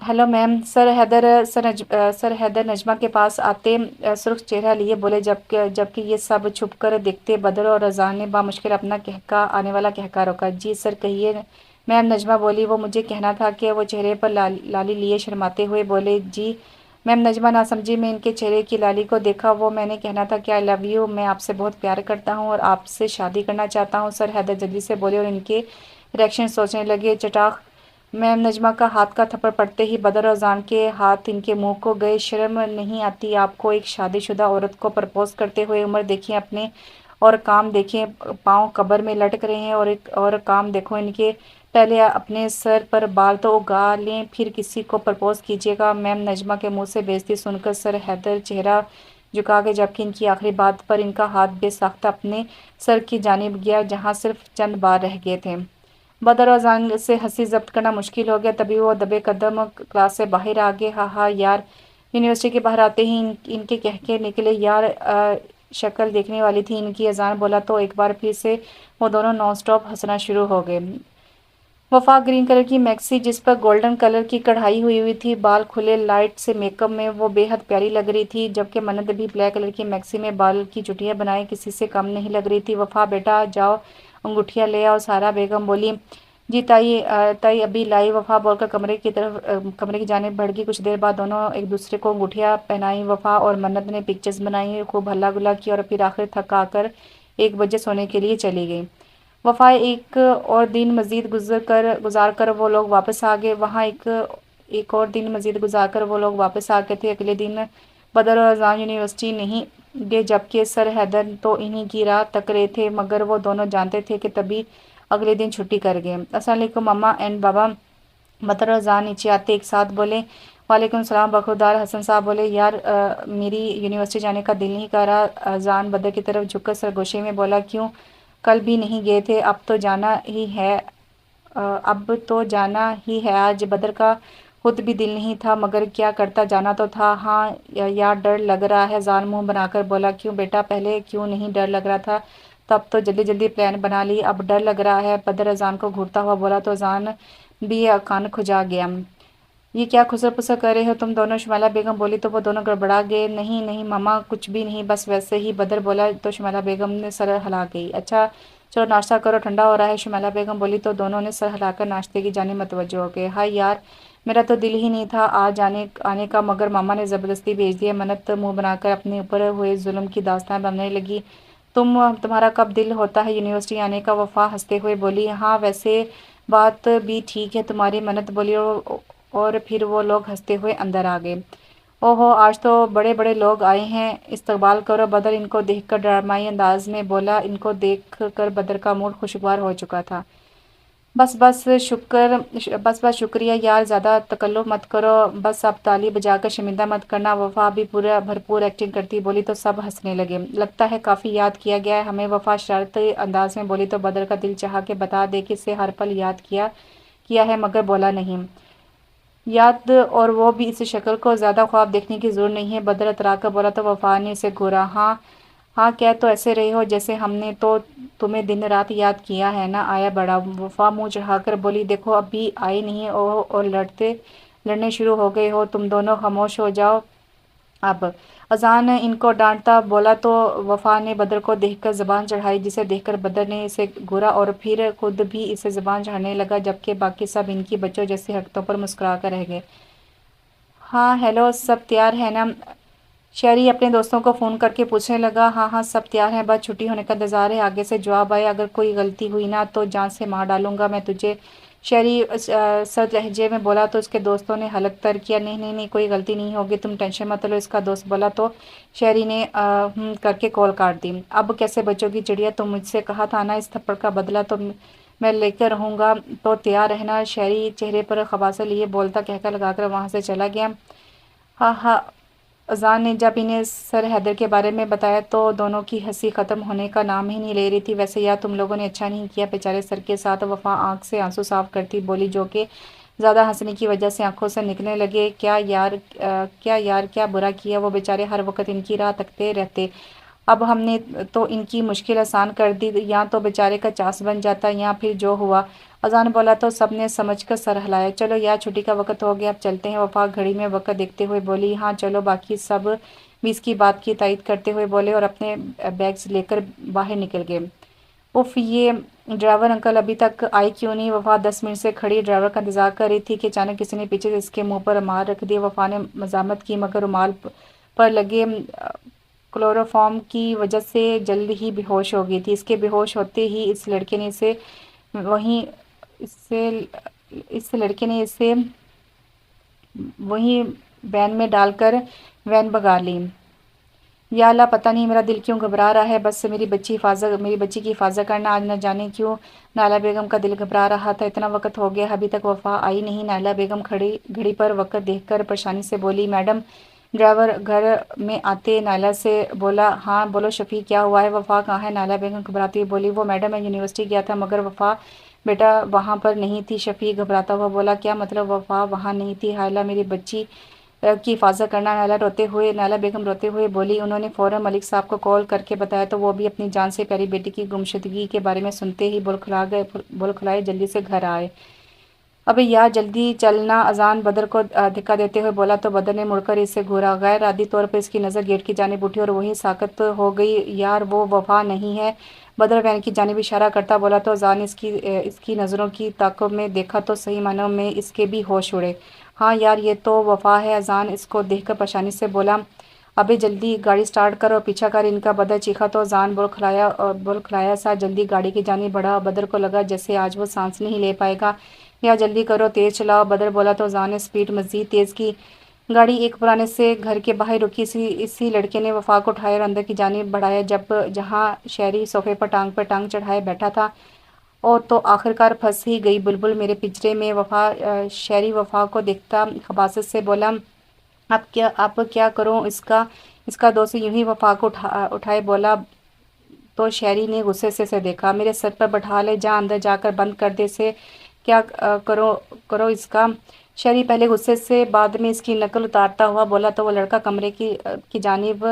S1: Hello ma'am. Sir Haider Najma के पास आते सुर्ख चेहरा लिए बोले, जबकि ये सब छुप कर देखते। बदर और रज़ान ने बामुश्किल अपना कहका आने वाला कहका रोका। जी सर कहिए मैम। नजमा बोली, वो मुझे कहना था कि वो चेहरे पर लाली लिए शर्माते हुए बोले, जी मैम। नजमा ना समझी, मैं इनके चेहरे की लाली को देखा, वो मैंने कहना था कि आई लव यू, मैं आपसे बहुत प्यार करता हूँ और आपसे शादी करना चाहता हूँ। सर हैदर जल्दी से बोले और इनके रिएक्शन सोचने लगे। चटाक मैम। नजमा का हाथ का थप्पड़ पड़ते ही बदर और जान के हाथ इनके मुंह को गए। शर्म नहीं आती आपको एक शादीशुदा औरत को प्रपोज करते हुए? उम्र देखिए अपने और काम देखें, पाँव कब्र में लटक रहे हैं। और एक और काम देखो इनके, पहले अपने सर पर बाल तो उगा लें फिर किसी को प्रपोज कीजिएगा। मैम। नजमा के मुंह से बेइज्जती सुनकर सर हैदर चेहरा झुका के, जबकि इनकी आखिरी बात पर इनका हाथ बेसाख्ता अपने सर की जानिब गया जहाँ सिर्फ चंद बार रह गए थे। बदर और जान से हंसी जब्त करना मुश्किल हो गया। तभी वो दबे कदम क्लास से बाहर आ गए। हाँ यार। यूनिवर्सिटी के बाहर आते ही इनके कह के निकले, यार शक्ल देखने वाली थी इनकी। अजान बोला तो एक बार फिर से वो दोनों नॉन स्टॉप हंसना शुरू हो गए। वफा ग्रीन कलर की मैक्सी जिस पर गोल्डन कलर की कढ़ाई हुई हुई थी, बाल खुले लाइट से मेकअप में वो बेहद प्यारी लग रही थी। जबकि मन्नत भी ब्लैक कलर की मैक्सी में बाल की चुटियाँ बनाए किसी से कम नहीं लग रही थी। वफा बेटा जाओ अंगूठियाँ ले आओ। सारा बेगम बोली, जी ताई ताई अभी लाई। वफा बोलकर कमरे की जानिब बढ़ गई। कुछ देर बाद दोनों एक दूसरे को अंगूठियाँ पहनाई। वफा और मन्नत ने पिक्चर्स बनाई, खूब हल्ला गुल्ला किया और फिर आखिर थक आकर 1 बजे सोने के लिए चली गई। वफा एक और दिन मजीद गुजार कर वो लोग वापस आ गए। वहाँ एक और दिन मजीद गुजार कर वो लोग वापस आ गए थे। अगले दिन बदर और अजान यूनिवर्सिटी नहीं गए, जबकि सर हैदर तो इन्हीं की राह तक रहे थे, मगर वो दोनों जानते थे कि तभी अगले दिन छुट्टी कर गए। अस्सलाम वालेकुम मम्मा एंड बाबा। बदर और अजान नीचे आते एक साथ बोले, वालेकुम सलाम। बखुरदार हसन साहब बोले, यार मेरी यूनिवर्सिटी जाने का दिल नहीं कर रहा। अजान बदर की तरफ झुककर सरगोशे में बोला, क्यों? कल भी नहीं गए थे, अब तो जाना ही है। आज बदर का खुद भी दिल नहीं था, मगर क्या करता, जाना तो था। हाँ यार डर लग रहा है। जान मुंह बनाकर बोला, क्यों बेटा, पहले क्यों नहीं डर लग रहा था? तब तो जल्दी जल्दी प्लान बना ली, अब डर लग रहा है। बदर अजान को घूरता हुआ बोला तो अजान भी कान खुजा गया। ये क्या खुसर पुसर कर रहे हो तुम दोनों? शुमाइला बेगम बोली तो वो दोनों गड़बड़ा गए। नहीं नहीं मामा कुछ भी नहीं, बस वैसे ही। बदर बोला तो शुमाइला बेगम ने सर हिला गई। अच्छा चलो नाश्ता करो, ठंडा हो रहा है। शुमाइला बेगम बोली तो दोनों ने सर हिलाकर नाश्ते की जानिब मतवज्जो हो गए। हाय यार मेरा तो दिल ही नहीं था आज आने का, मगर मामा ने ज़बरदस्ती भेज दिया। मन्नत मुंह बनाकर अपने ऊपर हुए जुल्म की दास्तान बनने लगी। तुम्हारा कब दिल होता है यूनिवर्सिटी आने का? वफ़ा हंसते हुए बोली। हाँ वैसे बात भी ठीक है तुम्हारी, मन्नत बोली, और फिर वो लोग हंसते हुए अंदर आ गए। ओहो, आज तो बड़े बड़े लोग आए हैं, इस्तकबाल करो। बदर इनको देखकर ड्रामाई अंदाज में बोला। इनको देख कर बदर का मूड खुशगवार हो चुका था। बस बस शुक्रिया यार, ज़्यादा तकल्लुफ़ मत करो। बस अब ताली बजाकर शर्मिंदा मत करना। वफ़ा भी पूरा भरपूर एक्टिंग करती बोली तो सब हंसने लगे। लगता है काफ़ी याद किया गया है हमें, वफ़ा शरारती अंदाज में बोली तो बदर का दिल चाहा कि बता दे कि इसे हर पल याद किया किया है, मगर बोला नहीं। याद, और वो भी इस शक्ल को, ज़्यादा ख्वाब देखने की ज़रूरत नहीं है। बदर इतरा कर बोला तो वफ़ा ने इसे घूरा। हाँ हाँ, कह तो ऐसे रहे हो जैसे हमने तो तुम्हें दिन रात याद किया है ना। आया बड़ा। वफ़ा मुंह चढ़ाकर बोली, देखो अभी आए नहीं हो और लड़ने शुरू हो गए हो। तुम दोनों खामोश हो जाओ अब। अजान इनको डांटता बोला तो वफ़ा ने बदर को देखकर ज़बान चढ़ाई, जिसे देखकर बदर ने इसे घूरा और फिर खुद भी इसे ज़बान चढ़ाने लगा, जबकि बाकी सब इनकी बच्चों जैसी हरकतों पर मुस्कुरा कर रह गए। हाँ हेलो, सब तैयार है ना? शहरी अपने दोस्तों को फ़ोन करके पूछने लगा। हाँ हाँ, सब तैयार हैं, बस छुट्टी होने का इंतज़ार है। आगे से जवाब आया, अगर कोई गलती हुई ना तो जान से मार डालूंगा मैं तुझे। शहरी सर्द लहजे में बोला तो उसके दोस्तों ने हलक तर किया। नहीं नहीं नहीं, कोई गलती नहीं होगी, तुम टेंशन मत लो, इसका दोस्त बोला तो शहरी ने करके कॉल काट दी। अब कैसे बचोगी चिड़िया, तुम मुझसे कहा था ना, इस थप्पड़ का बदला तो मैं लेकर रहूँगा, तो तैयार रहना। शहरी चेहरे पर खबासा लिए बोलता कहकर लगाकर वहाँ से चला गया। हाँ हाँ, अज़ान ने जब इन्हें सर हैदर के बारे में बताया तो दोनों की हंसी ख़त्म होने का नाम ही नहीं ले रही थी। वैसे यार तुम लोगों ने अच्छा नहीं किया, बेचारे सर के साथ। वफ़ा आंख से आंसू साफ करती बोली, जो कि ज़्यादा हंसने की वजह से आंखों से निकलने लगे। क्या यार क्या बुरा किया, वो बेचारे हर वक्त इनकी राह तकते रहते। अब हमने तो इनकी मुश्किल आसान कर दी, या तो बेचारे का चांस बन जाता या फिर जो हुआ। अजान बोला तो सबने समझकर सर हिलाया। चलो यार, छुट्टी का वक्त हो गया, अब चलते हैं। वफा घड़ी में वक्त देखते हुए बोली। हाँ चलो। बाकी सब भी इसकी बात की तायद करते हुए बोले और अपने बैग्स लेकर बाहर निकल गए। उफ, ये ड्राइवर अंकल अभी तक आए क्यों नहीं? वफा 10 मिनट से खड़ी ड्राइवर का इंतजार कर रही थी कि अचानक किसी ने पीछे से इसके मुंह पर रुमाल रख दिया। वफा ने मजामत की, मगर रुमाल पर लगे क्लोरोफॉर्म की वजह से जल्द ही बेहोश हो गई थी। इसके बेहोश होते ही वहीं इससे इस लड़के ने इसे वहीं वैन में डालकर वैन भगा ली। या अल्लाह, पता नहीं मेरा दिल क्यों घबरा रहा है। बस मेरी बच्ची की हिफाजत करना। आज न जाने क्यों नाला बेगम का दिल घबरा रहा था। इतना वक्त हो गया, अभी तक वफा आई नहीं। नाला बेगम खड़ी घड़ी पर वक्त देखकर परेशानी से बोली। मैडम। ड्राइवर घर में आते नाला से बोला। हाँ बोलो शफ़ी, क्या हुआ है? वफा कहाँ है? नाला बेगम घबराती हुई बोली। वो मैडम, मैं यूनिवर्सिटी गया था, मगर वफा बेटा वहाँ पर नहीं थी। शफ़ी घबराता हुआ बोला। क्या मतलब वफा वहाँ नहीं थी? हायला, मेरी बच्ची की हिफाजत करना। नाला बेगम रोते हुए बोली। उन्होंने फ़ौरन मलिक साहब को कॉल करके बताया तो वो भी अपनी जान से प्यारी बेटी की गुमशुदगी के बारे में सुनते ही बुलखुलाए जल्दी से घर आए। अबे यार जल्दी चलना। अजान बदर को धिक्का देते हुए बोला तो बदर ने मुड़कर इससे घूरा। गैर आदि तौर पर इसकी नज़र गेट की जानिब उठी और वही साकत हो गई। यार वो वफा नहीं है। बदर वैन की जानिब इशारा करता बोला तो अजान ने इसकी नज़रों की ताक़ुब में देखा तो सही मानों में इसके भी होश उड़े। हाँ यार, ये तो वफा है। अजान इसको देखकर परेशानी से बोला। अबे जल्दी गाड़ी स्टार्ट कर और पीछा कर इनका। बदर चीखा तो अजान बुलखलाया सा जल्दी गाड़ी की जानिब बढ़ा। बदर को लगा जैसे आज वो सांस नहीं ले पाएगा। या जल्दी करो, तेज़ चलाओ। बदर बोला तो अजान ने स्पीड मज़ीद तेज़ की। गाड़ी एक पुराने से घर के बाहर रुकी। इसी लड़के ने वफा को उठाया और अंदर की जानिब बढ़ाया। जहाँ शहरी सोफे पर टांग चढ़ाए बैठा था। और तो आखिरकार फंस ही गई बुलबुल मेरे पिंजरे में। शहरी वफा को देखता खबासत से बोला। अब क्या करूं? इसका दोस्त यूं ही वफा को उठाए बोला तो शहरी ने गुस्से से देखा। मेरे सर पर बैठा ले, जा अंदर जाकर बंद कर दे से। क्या करो इसका? शहरी पहले गुस्से से बाद में इसकी नकल उतारता हुआ बोला तो वो लड़का कमरे की जानिब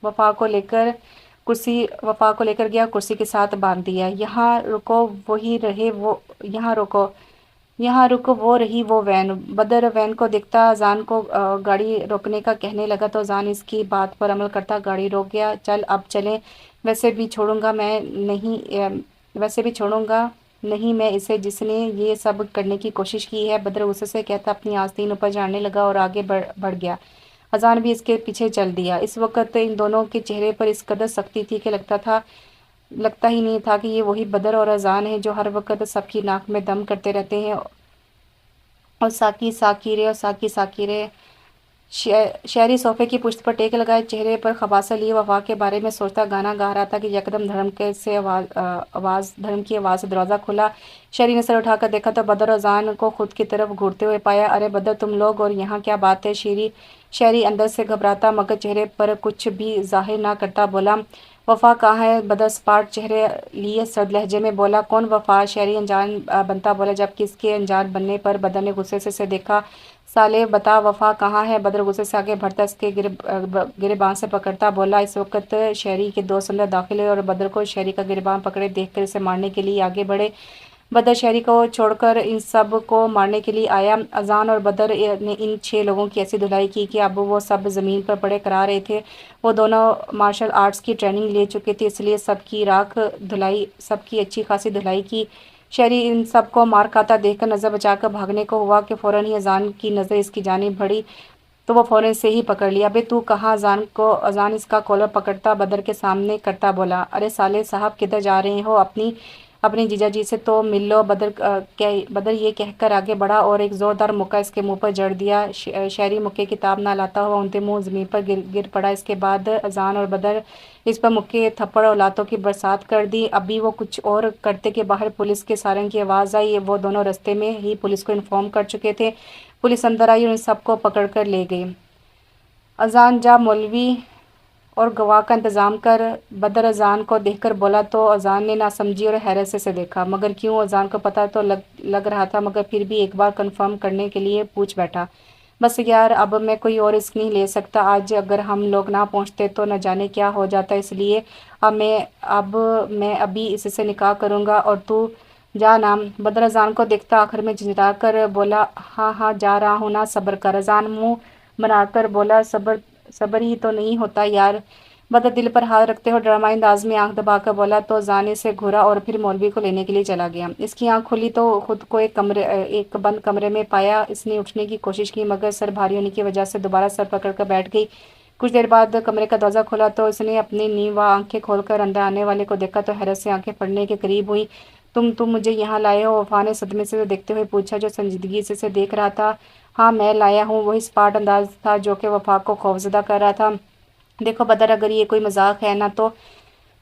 S1: वफा को लेकर गया, कुर्सी के साथ बांध दिया। यहाँ रुको, वो रही वो वैन। बदर वैन को देखता अजान को गाड़ी रोकने का कहने लगा तो अजान इसकी बात पर अमल करता गाड़ी रोक गया। चल अब चलें। वैसे भी छोड़ूंगा मैं नहीं, वैसे भी छोड़ूंगा नहीं मैं इसे, जिसने ये सब करने की कोशिश की है। बदर गुस्से से कहता अपनी आस्तीन ऊपर चढ़ने लगा और आगे बढ़ गया। अजान भी इसके पीछे चल दिया। इस वक्त इन दोनों के चेहरे पर इस कदर सख्ती थी कि लगता ही नहीं था कि ये वही बदर और अजान है जो हर वक्त सबकी नाक में दम करते रहते हैं और साकी साकी रे और साकी साकी रे। शहरी सोफे की पुश्त पर टेक लगाए चेहरे पर खबासा लिए वफा के बारे में सोचता गाना गा रहा था कि यकदम धर्म की आवाज़ से दरवाज़ा खुला। शहरी ने सर उठाकर देखा तो बदर अजान को खुद की तरफ घूरते हुए पाया। अरे बदर, तुम लोग, और यहाँ क्या बात है? शहरी अंदर से घबराता मगर चेहरे पर कुछ भी जाहिर ना करता बोला, वफा कहाँ है? बदर सपाट चेहरे लिए सर्द लहजे में बोला, कौन वफा? शहरी अनजान बनता बोला, जबकि इसके अनजान बनने पर बदर ने गुस्से से देखा। साले बता, वफा कहाँ है? बदर गुस्से से आगे बढ़ता इसके गिरबान से पकड़ता बोला। इस वक्त शहरी के दोस्त अंदर दाखिल हुए और बदर को शहरी का गिरबान पकड़े देखकर इसे मारने के लिए आगे बढ़े। बदर शहरी को छोड़कर इन सब को मारने के लिए आया। अजान और बदर ने इन 6 लोगों की ऐसी धुलाई की कि अब वो सब ज़मीन पर पड़े करा रहे थे। वो दोनों मार्शल आर्ट्स की ट्रेनिंग ले चुके थे, इसलिए सबकी अच्छी खासी धुलाई की। शहरी इन सब को मार खाता देखकर नज़र बचाकर भागने को हुआ कि फ़ौरन ही अजान की नज़र इसकी जानिब बढ़ी तो वो फ़ौरन से ही पकड़ लिया। अबे तू कहाँ? अजान इसका कॉलर पकड़ता बदर के सामने करता बोला। अरे साले साहब, किधर जा रहे हो? अपने जीजा जी से तो मिल लो। बदर ये कहकर आगे बढ़ा और एक ज़ोरदार मुक्का इसके मुंह पर जड़ दिया। शहरी मुक्के की ताब ना लाता हुआ उनके मुंह ज़मीन पर गिर पड़ा। इसके बाद अजान और बदर इस पर मुक्के, थप्पड़ और लातों की बरसात कर दी। अभी वो कुछ और करते कि बाहर पुलिस के सायरन की आवाज़ आई। वो दोनों रास्ते में ही पुलिस को इन्फॉर्म कर चुके थे। पुलिस अंदर आई और इन सबको पकड़ कर ले गई। अजान, जा मौलवी और गवाह का इंतज़ाम कर। बदर अजान को देखकर बोला तो अजान ने नासमझी और हैरत से देखा। मगर क्यों? अजान को पता तो लग रहा था, मगर फिर भी एक बार कंफर्म करने के लिए पूछ बैठा। बस यार, अब मैं कोई और रिस्क नहीं ले सकता। आज अगर हम लोग ना पहुंचते तो न जाने क्या हो जाता, इसलिए अब मैं अभी इससे निकाह करूंगा और तू जा ना। बदर अजान को देखता आखिर में झिझला कर बोला, हाँ हाँ जा रहा हूँ ना, सब्र कर। अजान मुंह बनाकर बोला, सब्र ही तो नहीं होता यार। बदर दिल पर हाथ रखते हुए ड्रामा अंदाज में आंख दबाकर बोला तो जाने से घूरा और फिर मौलवी को लेने के लिए चला गया। इसकी आंख खुली तो खुद को एक बंद कमरे में पाया। इसने उठने की कोशिश की मगर सर भारी होने की वजह से दोबारा सर पकड़कर बैठ गई। कुछ देर बाद कमरे का दरवाज़ा खोला तो इसने अपनी नींव आंखें खोलकर अंदर आने वाले को देखा तो हैरत से आंखें पड़ने के करीब हुई। तुम मुझे यहाँ लाए हो? वफा ने सदमे से देखते हुए पूछा, जो संजीदगी से देख रहा था। हाँ मैं लाया हूँ। वही स्पार्ट अंदाज था जो कि वफा को खौफजदा कर रहा था। देखो बदर, अगर ये कोई मजाक है ना तो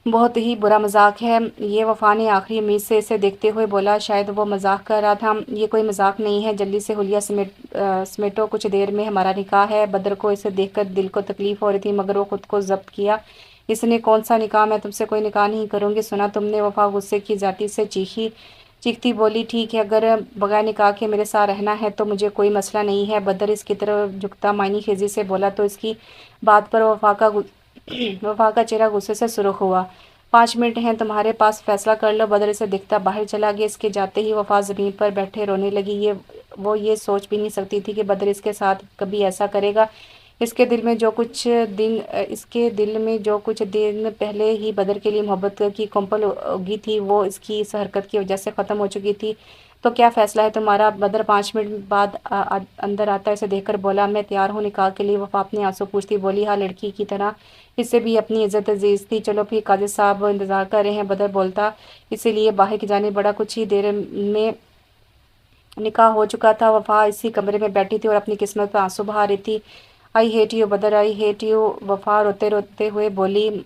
S1: बहुत ही बुरा मजाक है। ये वफा ने आखिरी उम्मीद से इसे देखते हुए बोला। शायद वो मजाक कर रहा था। ये कोई मजाक नहीं है। जल्दी से हुलिया समेटो, कुछ देर में हमारा निकाह है। बदर को इसे देखकर दिल को तकलीफ हो रही थी मगर वो खुद को जब्त किया। इसने, कौन सा निकाह? मैं तुमसे कोई निकाह नहीं करूँगी। सुना तुमने? वफा गुस्से की जाती से चीखती बोली। ठीक है, अगर बगैर निकाह के मेरे साथ रहना है तो मुझे कोई मसला नहीं है। बदर इसकी तरफ झुकता मायनी खेजी से बोला तो इसकी बात पर वफा का चेहरा गुस्से से सुर्ख हुआ। 5 मिनट हैं तुम्हारे पास, फैसला कर लो। बदर से दिखता बाहर चला गया। इसके जाते ही वफा ज़मीन पर बैठे रोने लगी। वो ये सोच भी नहीं सकती थी कि बदर इसके साथ कभी ऐसा करेगा। इसके दिल में जो कुछ दिन पहले ही बदर के लिए मोहब्बत की कुंपल उगी थी वो इसकी इस हरकत की वजह से ख़त्म हो चुकी थी। तो क्या फ़ैसला है तुम्हारा? बदर 5 मिनट बाद अंदर आता इसे देखकर बोला, मैं तैयार हूँ निकाह के लिए। वफा अपने आंसू पूछती बोली, हाँ लड़की की तरह इससे भी अपनी इज्जत अजीज थी। चलो फिर, काजी साहब इंतज़ार कर रहे हैं। बदर बोलता इसीलिए बाहर की जाने बड़ा। कुछ ही देर में निकाह हो चुका था। वफा इसी कमरे में बैठी थी और अपनी किस्मत पर आंसू बहा रही थी। आई हेट यू बदर, आई हेट यू। वफा रोते रोते हुए बोली,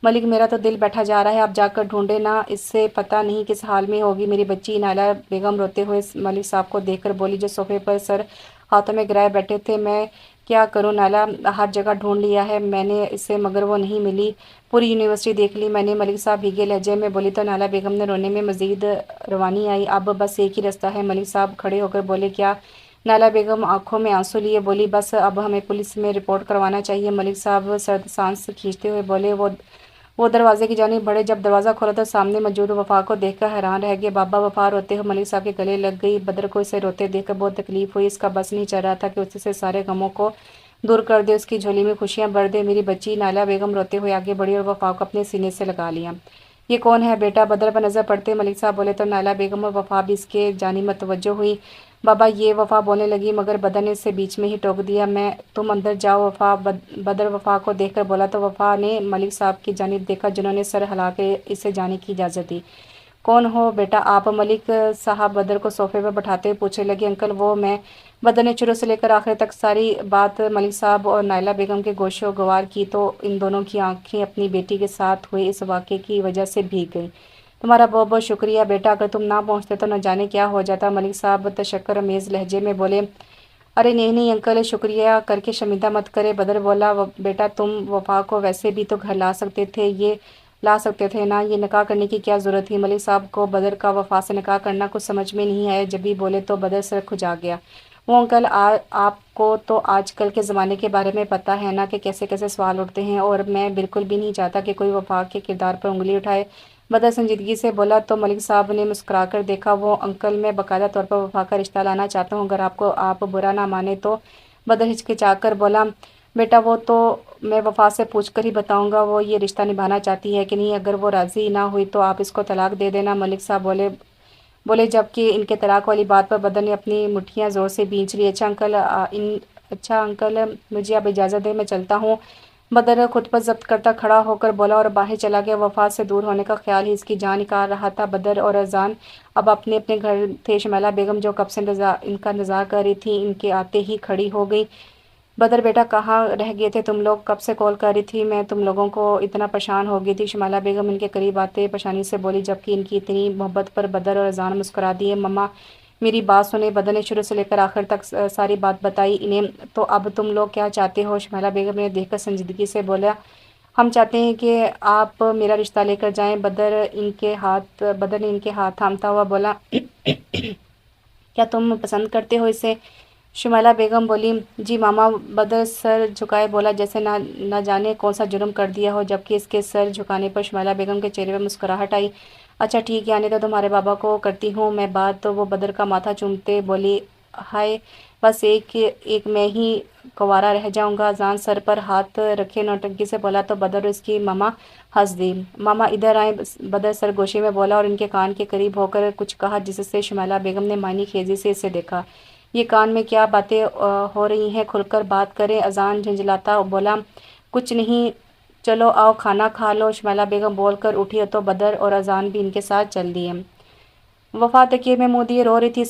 S1: मलिक मेरा तो दिल बैठा जा रहा है। आप जाकर ढूंढे ना, इससे पता नहीं किस हाल में होगी मेरी बच्ची। नाला बेगम रोते हुए मलिक साहब को देखकर बोली, जो सोफे पर सर हाथों में गिराए बैठे थे। मैं क्या करूं नाला, हर जगह ढूंढ लिया है मैंने इसे मगर वो नहीं मिली। पूरी यूनिवर्सिटी देख ली मैंने। मलिक साहब भीगे लहजे में बोली तो नाला बेगम ने रोने में मजीद रवानी आई। अब बस एक ही रास्ता है। मलिक साहब खड़े होकर बोले, क्या? नाला बेगम आंखों में आंसू लिए बोली, बस अब हमें पुलिस में रिपोर्ट करवाना चाहिए। मलिक साहब सर्द सांस खींचते हुए बोले। वो दरवाजे की जानिब बढ़े। जब दरवाज़ा खोला तो सामने मौजूद वफा को देखकर हैरान रह गए। बाबा, वफा रोते हुए मलिक साहब के गले लग गई। बदर को इसे रोते देखकर बहुत तकलीफ हुई। इसका बस नहीं चल रहा था कि उससे सारे गमों को दूर कर दे, उसकी झोली में खुशियाँ भर दे। मेरी बच्ची। नाला बेगम रोते हुए आगे बढ़ी और वफा को अपने सीने से लगा लिया। یہ کون ہے بیٹا؟ بدر پر نظر پڑتے ملک صاحب بولے تو نائلہ بیگم اور وفا بھی اس کے جانب متوجہ ہوئی۔ بابا یہ وفا بولنے لگی، مگر بدر نے اسے بیچ میں ہی ٹوک دیا۔ تم اندر جاؤ وفا۔ بدر وفا کو دیکھ کر بولا تو وفا نے ملک صاحب کی جانب دیکھا، جنہوں نے سر ہلا کے اسے جانے کی اجازت دی۔ کون ہو بیٹا آپ؟ ملک صاحب بدر کو صوفے پر بٹھاتے ہوئے پوچھنے لگے۔ انکل وہ میں۔ بدر نے شروع سے لے کر آخر تک ساری بات ملک صاحب اور نائلہ بیگم کے گوشو گوار کی تو ان دونوں کی آنکھیں اپنی بیٹی کے ساتھ ہوئے اس واقعے کی وجہ سے بھیگ گئیں۔ تمہارا بہت بہت شکریہ بیٹا، اگر تم نہ پہنچتے تو نہ جانے کیا ہو جاتا۔ ملک صاحب تشکر آمیز لہجے میں بولے۔ ارے نہیں نہیں انکل، شکریہ کر کے شرمندہ مت کرے۔ بدر بولا، بیٹا تم وفا کو ویسے بھی تو گھر لا سکتے تھے نا، یہ نکاح کرنے کی کیا ضرورت تھی؟ ملک صاحب کو بدر کا وفا سے نکاح کرنا کچھ سمجھ میں نہیں آیا، جب بھی بولے تو بدر سر کھجا گیا۔ وہ انکل آپ کو تو آج کل کے زمانے کے بارے میں پتہ ہے نا کہ کیسے کیسے سوال اٹھتے ہیں، اور میں بالکل بھی نہیں چاہتا کہ کوئی وفا کے کردار پر انگلی اٹھائے۔ بدر سنجیدگی سے بولا تو ملک صاحب نے مسکرا کر دیکھا۔ وہ انکل میں باقاعدہ طور پر وفا کا رشتہ لانا چاہتا ہوں، اگر آپ برا نہ مانے تو۔ بدر ہچکچا کر بولا، بیٹا وہ تو میں وفا سے پوچھ کر ہی بتاؤں گا وہ یہ رشتہ نبھانا چاہتی ہے کہ نہیں، اگر وہ راضی نہ ہوئی تو آپ اس کو طلاق دے دینا۔ ملک صاحب بولے جبکہ ان کے طلاق والی بات پر بدر نے اپنی مٹھیاں زور سے بھینچ لی۔ اچھا انکل مجھے اب اجازت دیں، میں چلتا ہوں۔ بدر خود پر ضبط کرتا کھڑا ہو کر بولا اور باہر چلا گیا۔ وفا سے دور ہونے کا خیال ہی اس کی جان نکال رہا تھا۔ بدر اور اذان اب اپنے اپنے گھر تھے۔ شمیلہ بیگم جو کب سے ان کا انتظار کر رہی تھی، ان کے آتے ہی کھڑی ہو گئی۔ بدر بیٹا کہاں رہ گئے تھے تم لوگ؟ کب سے کال کر رہی تھی میں تم لوگوں کو، اتنا پریشان ہو گئی تھی۔ شمیلہ بیگم ان کے قریب آتے پریشانی سے بولی، جبکہ ان کی اتنی محبت پر بدر اور اذان مسکرا دیے۔ مما میری بات سنیں۔ بدر نے شروع سے لے کر آخر تک ساری بات بتائی انہیں۔ تو اب تم لوگ کیا چاہتے ہو؟ شمیلہ بیگم نے دیکھ کر سنجیدگی سے بولا، ہم چاہتے ہیں کہ آپ میرا رشتہ لے کر جائیں۔ بدر نے ان کے ہاتھ تھامتا ہوا بولا، کیا تم پسند کرتے ہو اسے؟ شمیلہ بیگم بولی، جی ماما۔ بدر سر جھکائے بولا، جیسے نہ جانے کون سا جرم کر دیا ہو، جبکہ اس کے سر جھکانے پر شمیلہ بیگم کے چہرے پر مسکراہٹ آئی۔ اچھا ٹھیک ہے، آنے تو تمہارے بابا کو کرتی ہوں میں بات۔ تو وہ بدر کا ماتھا چومتے بولی، ہائے بس ایک میں ہی کنوارا رہ جاؤں گا۔ اذان سر پر ہاتھ رکھے نوٹنکی سے بولا تو بدر اور اس کی ماما ہنس دی۔ ماما ادھر آئیں، بدر سرگوشی میں بولا اور ان کے کان کے قریب ہو کر کچھ کہا، جس سے شمیلہ بیگم نے معنی خیزی سے اسے دیکھا۔ یہ کان میں کیا باتیں ہو رہی ہیں، کھل کر بات کریں۔ اذان جھنجھلاتا بولا، کچھ نہیں، چلو آؤ کھانا کھا لو۔ شمیلہ بیگم بول کر اٹھی تو بدر اور اذان بھی ان کے ساتھ چل دیے۔ وفا تکیے میں منہ دیے رو رہی تھی۔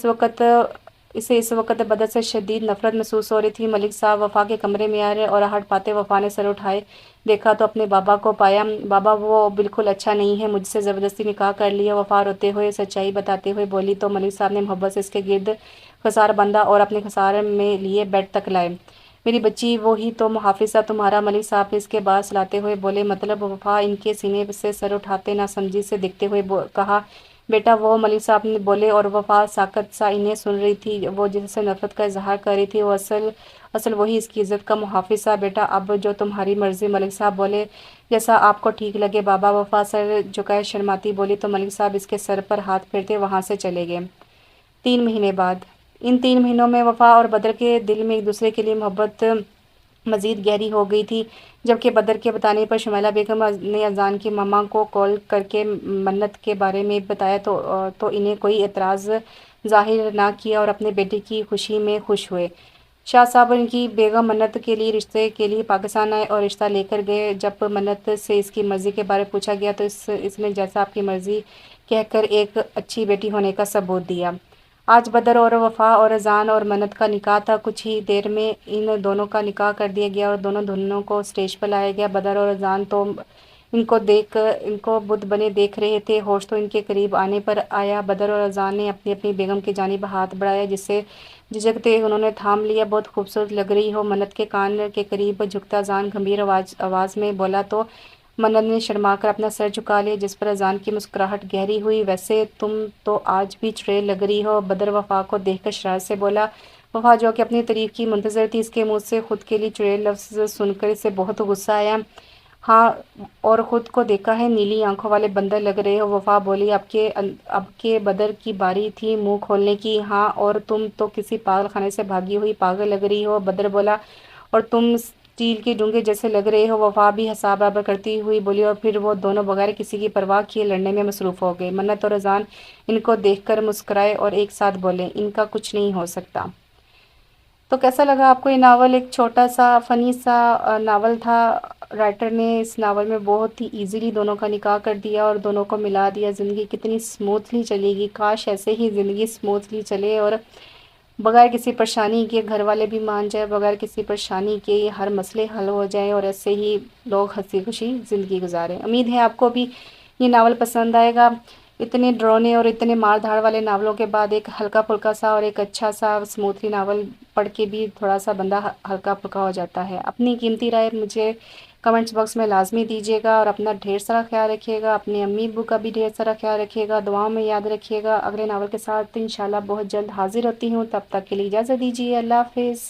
S1: اس وقت بدر سے شدید نفرت محسوس ہو رہی تھی۔ ملک صاحب وفا کے کمرے میں آئے اور آہٹ پاتے وفا نے سر اٹھائے دیکھا تو اپنے بابا کو پایا۔ بابا وہ بالکل اچھا نہیں ہے، مجھ سے زبردستی نکاح کر لیا۔ وفا روتے ہوئے سچائی بتاتے ہوئے بولی تو ملک صاحب نے محبت سے اس کے گرد خسار باندھا اور اپنے خسار میں لیے بیڈ تک لائے۔ میری بچی وہی تو محافظ تھا تمہارا، ملک صاحب اس کے بعد سلاتے ہوئے بولے۔ مطلب؟ وفا ان کے سینے سے سر اٹھاتے نہ سمجھی سے دیکھتے ہوئے کہا، بیٹا وہ ملک صاحب نے بولے، اور وفا ساکت سا انہیں سن رہی تھی۔ وہ جس سے نفرت کا اظہار کر رہی تھی وہ اصل وہی اس کی عزت کا محافظ تھا۔ بیٹا اب جو تمہاری مرضی۔ ملک صاحب بولے، جیسا آپ کو ٹھیک لگے بابا۔ وفا سر جھکائے شرماتی بولی تو ملک صاحب اس کے سر پر ہاتھ پھیرتے وہاں سے چلے گئے۔ 3 مہینے بعد۔ ان 3 مہینوں میں وفا اور بدر کے دل میں ایک دوسرے کے لیے محبت مزید گہری ہو گئی تھی۔ جبکہ بدر کے بتانے پر شمیلہ بیگم نے اذان کی ماما کو کال کر کے منت کے بارے میں بتایا تو انہیں کوئی اعتراض ظاہر نہ کیا اور اپنے بیٹے کی خوشی میں خوش ہوئے۔ شاہ صاحب اور ان کی بیگم منت کے لیے رشتے کے لیے پاکستان آئے اور رشتہ لے کر گئے۔ جب منت سے اس کی مرضی کے بارے پوچھا گیا تو اس نے جیسا آپ کی مرضی کہہ کر ایک اچھی بیٹی ہونے کا ثبوت دیا۔ آج بدر اور وفا اور اذان اور منت کا نکاح تھا۔ کچھ ہی دیر میں ان دونوں کا نکاح کر دیا گیا اور دونوں دلہنوں کو اسٹیج پر لایا گیا۔ بدر اور اذان تو ان کو بت بنے دیکھ رہے تھے، ہوش تو ان کے قریب آنے پر آیا۔ بدر اور اذان نے اپنی اپنی بیگم کی جانب ہاتھ بڑھایا، جس سے جھجکتے انہوں نے تھام لیا۔ بہت خوبصورت لگ رہی ہو، منت کے کان کے قریب جھکتا اذان گمبھیر آواز میں بولا تو منت نے شرما کر اپنا سر جھکا لیا، جس پر اذان کی مسکراہٹ گہری ہوئی۔ ویسے تم تو آج بھی چڑیل لگ رہی ہو، بدر وفا کو دیکھ کر شرارت سے بولا۔ وفا جو کہ اپنی تعریف کی منتظر تھی، اس کے منہ سے خود کے لیے چڑیل لفظ سن کر اسے بہت غصہ آیا۔ ہاں، اور خود کو دیکھا ہے، نیلی آنکھوں والے بندر لگ رہے ہو۔ وفا بولی، اب کے بدر کی باری تھی منہ کھولنے کی۔ ہاں، اور تم تو کسی پاگل خانے سے بھاگی ہوئی پاگل لگ رہی ہو۔ بدر بولا، اور تم स्टील के डूंगे जैसे लग रहे हो। वफा भी हिसाब बराबर करती हुई बोली और फिर वो दोनों बगैर किसी की परवाह किए लड़ने में मसरूफ़ हो गए। मन्नत और अजान इनको देखकर मुस्कुराए और एक साथ बोले, इनका कुछ नहीं हो सकता। तो कैसा लगा आपको ये नावल? एक छोटा सा फ़नी सा नावल था। राइटर ने इस नावल में बहुत ही इजीली दोनों का निकाह कर दिया और दोनों को मिला दिया। ज़िंदगी कितनी स्मूथली चलेगी, काश ऐसे ही ज़िंदगी स्मूथली चले और बगैर किसी परेशानी के घर वाले भी मान जाए, बगैर किसी परेशानी के हर मसले हल हो जाएं और ऐसे ही लोग हंसी खुशी ज़िंदगी गुजारें। उम्मीद है आपको भी ये नावल पसंद आएगा। इतने डरावने और इतने मार धाड़ वाले नावलों के बाद एक हल्का फुल्का सा और एक अच्छा सा स्मूथली नावल पढ़ के भी थोड़ा सा बंदा हल्का फुल्का हो जाता है। अपनी कीमती राय मुझे कमेंट्स बॉक्स में लाजमी दीजिएगा और अपना ढेर सारा ख्याल रखिएगा। अपनी अम्मी अब्बू का भी ढेर सारा ख्याल रखिएगा, दुआओं में याद रखिएगा। अगले नावल के साथ इंशाल्लाह बहुत जल्द हाजिर होती हूँ, तब तक के लिए इजाज़त दीजिए। अल्लाह हाफिज़।